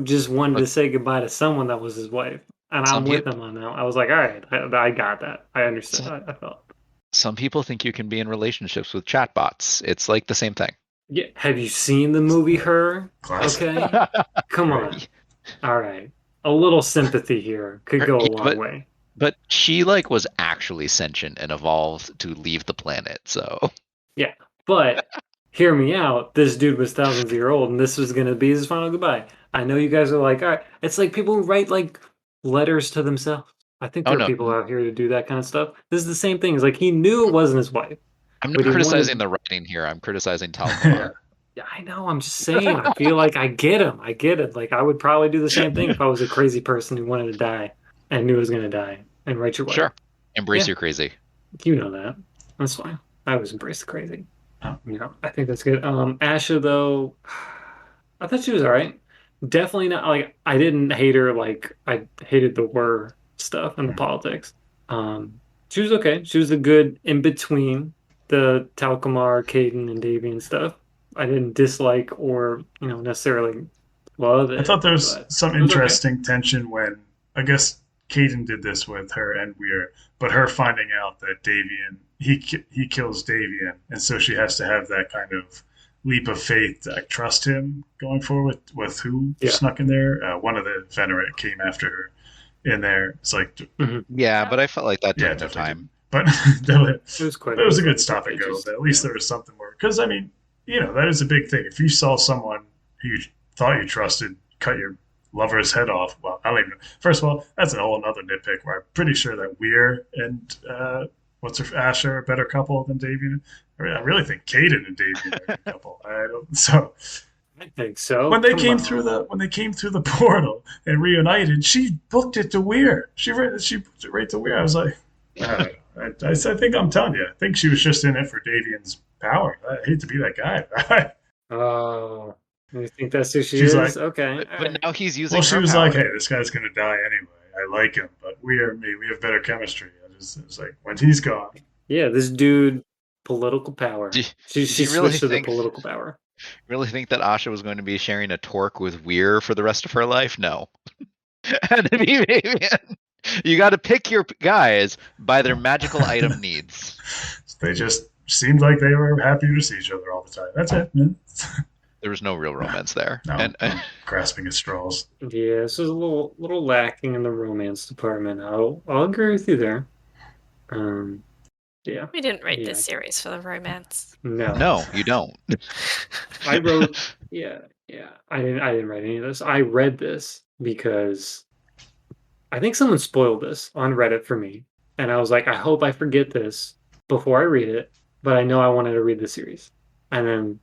just wanted to say goodbye to someone that was his wife, and I'm with him on that. I was like, all right, I got that. I understood. I felt. Some people think you can be in relationships with chatbots. It's like the same thing. Yeah, have you seen the movie Her? Classic. Okay, come on. All right, a little sympathy here could go a long way. But she was actually sentient and evolved to leave the planet. So yeah, but hear me out. This dude was thousands of years old, and this was gonna be his final goodbye. I know you guys are like, all right. It's like people who write letters to themselves. I think there are people out here to do that kind of stuff. This is the same thing. It's like he knew it wasn't his wife. I'm not criticizing the writing here. I'm criticizing Talcumar. Yeah, I know. I'm just saying. I feel like I get him. I get it. Like I would probably do the same thing if I was a crazy person who wanted to die and knew I was going to die and write your wife. Sure. Embrace your crazy. You know that. That's fine. I always embrace the crazy. I think that's good. Asha though, I thought she was all right. Definitely not I didn't hate her like I hated the were stuff and the politics. She was okay. She was a good in between the Talcumar, Caden, and Davian stuff. I didn't dislike or necessarily love I thought it, there was but some it was okay. interesting tension when I guess Caden did this with her and Weir, but her finding out that Davian he kills Davian, and so she has to have that kind of leap of faith to like, trust him going forward with who Yeah. snuck in there. One of the Venerate came after her in there. It's like, Mhm. Yeah, Yeah. but I felt like that yeah, took it no definitely time. didn't. But that It was quick. it It was a was good like 4 stop and go. pages. But at least Yeah. there was something more. Because I mean, that is a big thing. If you saw someone who you thought you trusted cut your lover's head off, well, I don't even. First of all, that's a whole other nitpick. Where I'm pretty sure that Weir and what's her Asher are a better couple than Davian. I really think Caden and Davian are a good couple. I don't. So I think so. when they Come came through on. the portal and reunited, she booked it to Weir. She booked it right to Weir. I was like, I think I'm telling you, I think she was just in it for Davian's power. I hate to be that guy. Oh, you think that's who she She's is? like, Okay. But, All but right. now he's well, using she her was like, power. hey, this guy's gonna die anyway. I like him, but we have better chemistry. It's like when he's gone. Yeah, this dude, political Do, power. do She you really switched to the think political power. that Asha was going to be sharing a torque with Weir for the rest of her life? No. And you got to pick your guys by their magical item needs. They just seemed like they were happy to see each other all the time. That's it. Man. There was no real romance there. No, And I'm grasping at straws. Yeah, this is a little lacking in the romance department. I'll agree with you there. Um, yeah, We didn't rate yeah, this series for the romance. no. no, you don't. I wrote, yeah, yeah. I didn't write any of this. I read this because I think someone spoiled this on Reddit for me, and I was like, I hope I forget this before I read it, but I know I wanted to read the series. And then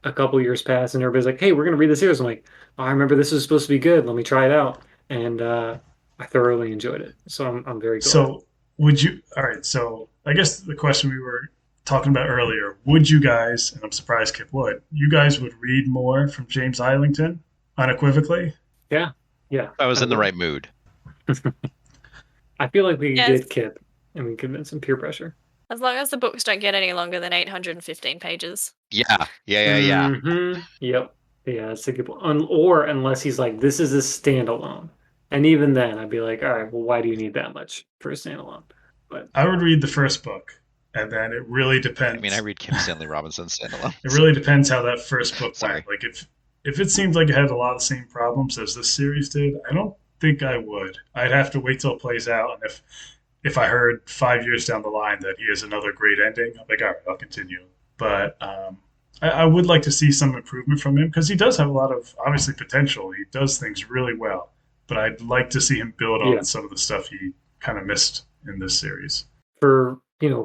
a couple years pass, and everybody's like, "Hey, we're gonna read the series." I'm like, oh, "I remember this was supposed to be good. Let me try it out," and I thoroughly enjoyed it. So I'm very glad. So would you? All right. So I guess the question we were talking about earlier: would you guys? And I'm surprised Kip would. You guys would read more from James Islington unequivocally. Yeah, yeah, I was I in the would. right mood. I feel like we could Yes, get Kip, and we convince some peer pressure. as long as the books don't get any longer than 815 pages. Yeah. Yep. Yeah, that's a good point. Or unless he's like, this is a standalone. And even then, I'd be like, all right, well, why do you need that much for a standalone? But I would read the first book, and then it really I mean, I depends. read Kim Stanley Robinson standalone. It really depends how that first book Sorry. went. Like if it seemed like it had a lot of the same problems as this series did, I don't think I would. I'd have to wait till it plays out, and if I heard 5 years down the line that he has another great ending, I'm like, all right, I'll continue. But I would like to see some improvement from him because he does have a lot of obviously potential. He does things really well, but I'd like to see him build yeah, on some of the stuff he kind of missed in this series. for,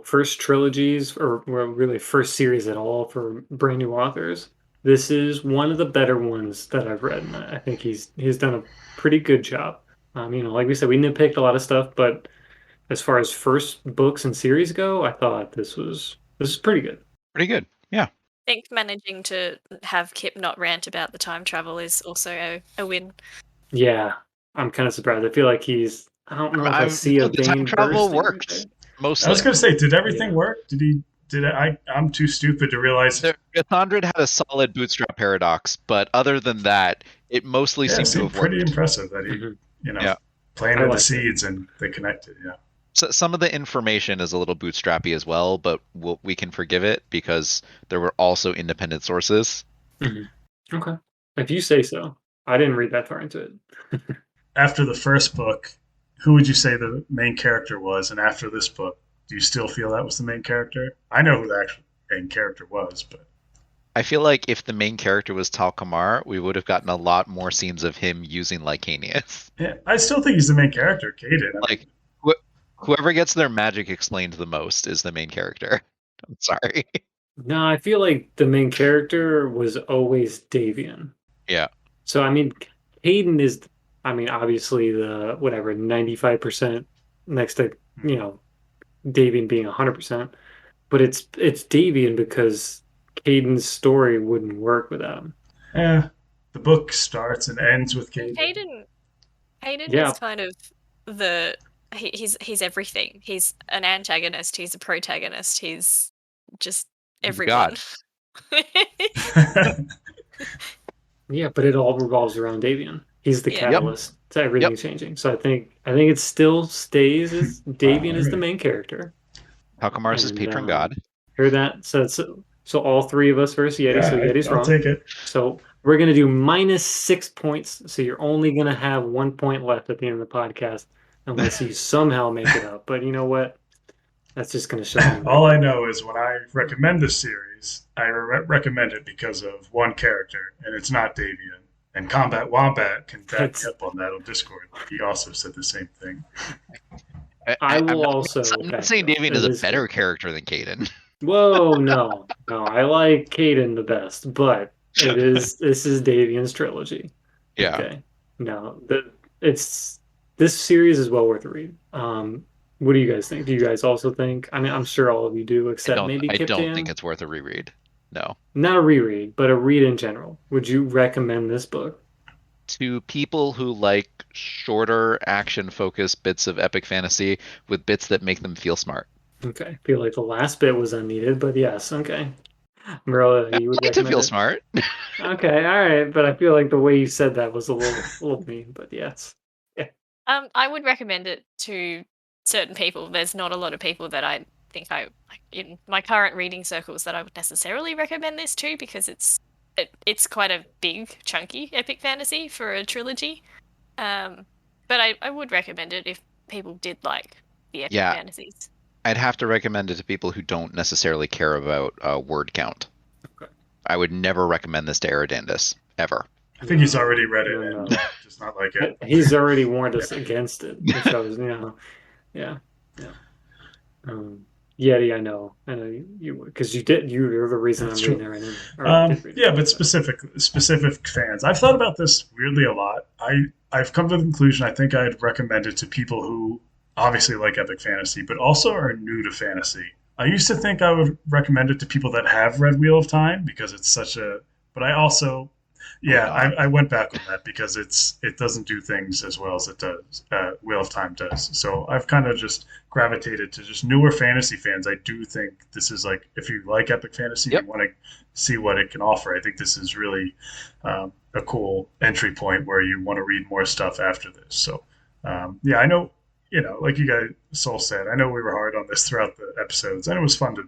first trilogies or well, really first series at all for brand new authors, this is one of the better ones that I've read. And I think he's done a pretty good job. Like we said, we nitpicked a lot of stuff, but as far as first books and series go, I thought this is pretty good. Pretty good. Yeah. I think managing to have Kip not rant about the time travel is also a win. Yeah, I'm kind of surprised. I feel like I don't know if I see a No, the time vein travel bursting worked right I was mostly. gonna say, did everything there. work? Did he? Did I? I'm too stupid to realize. Cassandra had a solid bootstrap paradox, but other than that, it mostly Yeah, it seemed to seemed have pretty worked. impressive that Yeah. he, you know, Yeah. I planted the liked it. seeds and they connected. Yeah. So some of the information is a little bootstrappy as well, but we can forgive it because there were also independent sources. Mhm. Okay, if you say so. I didn't read that far into it. After the first book, who would you say the main character was? And after this book, do you still feel that was the main character? I know who the actual main character was, but I feel like if the main character was Tal Kamar, we would have gotten a lot more scenes of him using Licanius. yeah, I still think he's the main character, Caden. I mean, Like, whoever gets their magic explained the most is the main character. I'm sorry. No, I feel like the main character was always Davian. Yeah. So Hayden is, obviously the whatever 95% next to Davian being 100%, but it's Davian because Caden's story wouldn't work without him. yeah, the book starts and ends with Caden. Hayden Yeah, is kind of he's everything. He's an antagonist. He's a protagonist. He's just He's everyone. God. Yeah, but it all revolves around Davian. He's the Yeah. Yep. catalyst to everything Yep. changing. So I think it still stays as Davian is the Alright. main character. How come ours is And patron god? hear that? So all three of us versus Yeti. Yeah, So Yeti's I'll wrong. take it. So we're gonna do -6 points. So you're only gonna have 1 point left at the end of the podcast, unless you somehow make it up. But you know what? That's just gonna show me All I right. know is when I recommend this series, I recommend it because of one character, and it's not Davian. And Combat Wombat can back me That's up on that on Discord. He also said the same thing. I I'm will not, also I'm not back you saying up. Davian It is a is better good. character than Caden. Whoa, no. I like Caden the best, but this is Davian's trilogy. Yeah. Okay. No, it's this series is well worth a read. What do you guys think? Do you guys also think? I mean, I'm sure all of you do, except maybe I Kip don't think Dan. it's worth a reread. No. Not a reread, but a read in general. Would you recommend this book? To people who like shorter action focused bits of epic fantasy with bits that make them feel smart. Okay. I feel like the last bit was unneeded, but yes, okay. Marilla, I you would like to recommend feel it? smart. Okay, all right, but I feel like the way you said that was a little mean, but yes. Yeah. I would recommend it to certain people. There's not a lot of people that I think I like in my current reading circles that I would necessarily recommend this to because it's quite a big, chunky epic fantasy for a trilogy. But I would recommend it if people did like the epic Yeah, fantasies. I'd have to recommend it to people who don't necessarily care about word count. Okay. I would never recommend this to Eridandus, ever. I think he's already read it No, and no. just not like it. He's already warned us Yeah. against it, which I was, yeah, yeah. Yeti, I know you because you're the reason That's I'm reading true. it right now, or I did read it. Yeah, but But specific fans. I've thought about this weirdly a lot. I've come to the conclusion I think I'd recommend it to people who obviously like epic fantasy, but also are new to fantasy. I used to think I would recommend it to people that have read Wheel of Time because it's such a. But I also, I would yeah, not. I went back on that because it doesn't do things as well as it does. Wheel of Time does. So I've kind of just gravitated to just newer fantasy fans. I do think this is like if you like epic fantasy, you Yep. want to see what it can offer. I think this is really a cool entry point where you want to read more stuff after this. So yeah, I know, like you guys Soul said, I know we were hard on this throughout the episodes, and it was fun to me.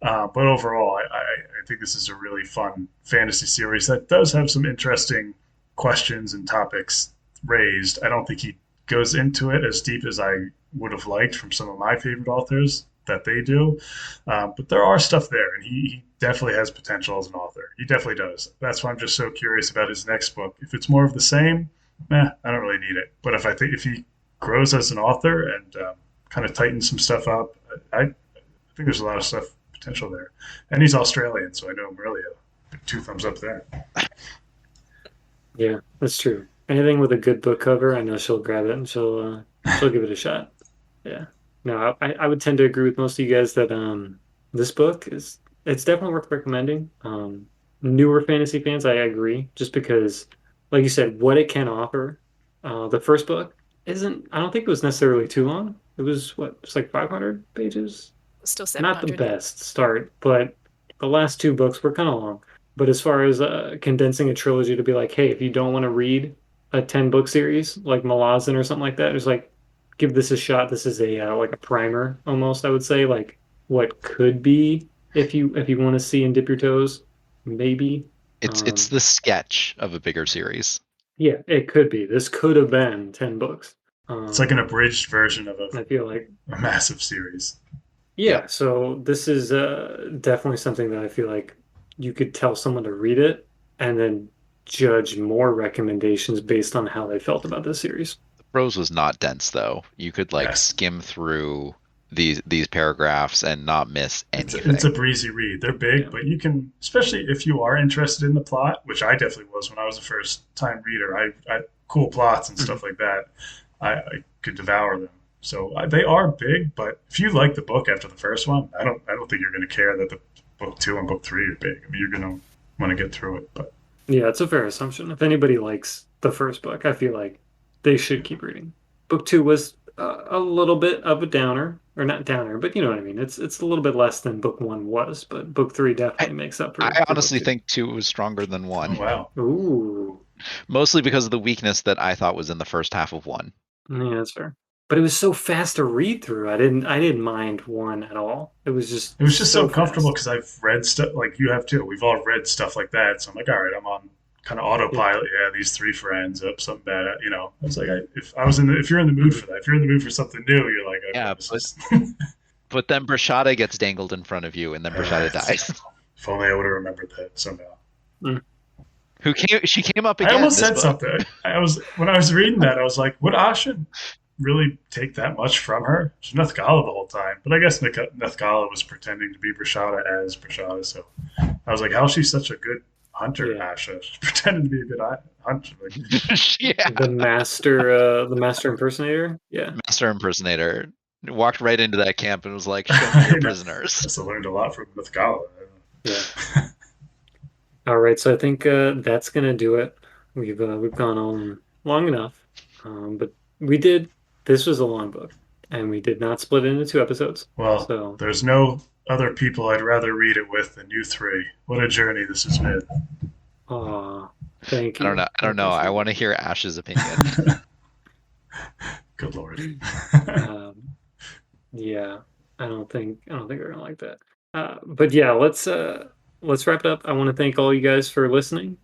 But overall, I think this is a really fun fantasy series that does have some interesting questions and topics raised. I don't think he goes into it as deep as I would have liked from some of my favorite authors that they do. But there are stuff there, and he definitely has potential as an author. He definitely does. That's why I'm just so curious about his next book. If it's more of the same, I don't really need it. But if he grows as an author and kind of tightens some stuff up, I think there's a lot of stuff potential there. And he's Australian, so I know him earlier. Two thumbs up there. yeah, that's true. Anything with a good book cover, I know she'll grab it and she'll give it a shot. Yeah. No, I would tend to agree with most of you guys that this book it's definitely worth recommending. Newer fantasy fans, I agree, just because, like you said, what it can offer. The first book isn't. I don't think it was necessarily too long. It was what, just like 500 pages. Still Not the 700. best start, but the last two books were kind of long. But as far as condensing a trilogy to be like, hey, if you don't want to read a 10 book series like Malazan or something like that, it's like give this a shot. This is a like a primer almost, I would say, like what could be if you want to see and dip your toes, maybe. It's Um, the sketch of a bigger series. yeah, it could be. This could have been 10 books. It's like an abridged version of I feel like a massive series. yeah, so this is definitely something that I feel like you could tell someone to read it and then judge more recommendations based on how they felt about this series. The prose was not dense though. You could like Yes. skim through these paragraphs and not miss anything. It's a breezy read. They're big, Yeah. but you can, especially if you are interested in the plot, which I definitely was when I was a first time reader. I cool plots and stuff like that. I could devour them. So they are big, but if you like the book after the first one, I don't think you're going to care that the book two and book three are big. I mean, you're going to want to get through it. But Yeah, it's a fair assumption. If anybody likes the first book, I feel like they should keep reading. Book two was a little bit of a downer, or not downer, but you know what I mean. It's a little bit less than book one was, but book three I, definitely makes up I for book honestly two. think 2 was stronger than Oh 1, wow. Ooh, mostly because of the weakness that I thought was in the first half of 1. yeah, that's fair. But it was so fast to read through. I didn't mind one at all. It was just It was just so so comfortable fast. because I've read stuff like you have too. We've all read stuff like that, so I'm like, all right, I'm on kind of Yeah. autopilot. Yeah, these three friends up something bad. You know, I was like, if I was in, if you're in the mood Mhm. for that, if you're in the mood for something new, you're like, okay, Yeah, this but is. but then Brashada gets dangled in front of you, and then Brashada It's dies. terrible. If only I would have remembered that somehow. Mm. She came up I again almost this said book. something. I was when I was reading that, I was like, would Asha really take that much from her? She's Nethgala the whole time, but I guess Nethgala was pretending to be Brashada as Brashada. So I was like, how is she such a good hunter, Yeah. Asha? She's pretending to be a good hunter. Like, Yeah, The master impersonator. Yeah. master impersonator walked right into that camp and was like, "Show me I your know. prisoners." Must have learned a lot from Nethgala. Yeah. All right, so I think that's gonna do it. We've gone on long enough, but we did. This was a long book, and we did not split it into two episodes. Well, So, there's no other people I'd rather read it with than you three. What a journey this has been. thank I don't you. know. I I don't know. I appreciate want to hear Ash's opinion. Good lord. it. Um, yeah, I don't think we're gonna like that. But yeah, let's wrap it up. I want to thank all you guys for listening.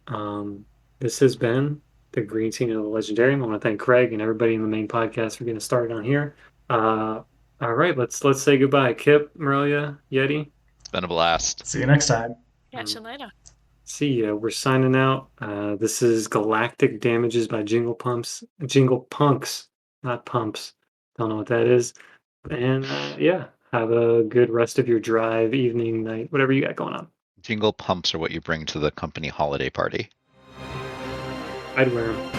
This has been the Green Scene of the Legendarium. I want to thank Craig and everybody in the main podcast for getting started on here. All right, let's say goodbye. Kip, Morelia, Yeti. It's been a blast. See you next time. Catch Um, you later. See ya. We're signing out. This is Galactic Damages by Jingle Punks, not Pumps. Don't know what that is. And yeah, have a good rest of your drive, evening, night, whatever you got going on. Jingle pumps are what you bring to the company holiday party. I'd wear them.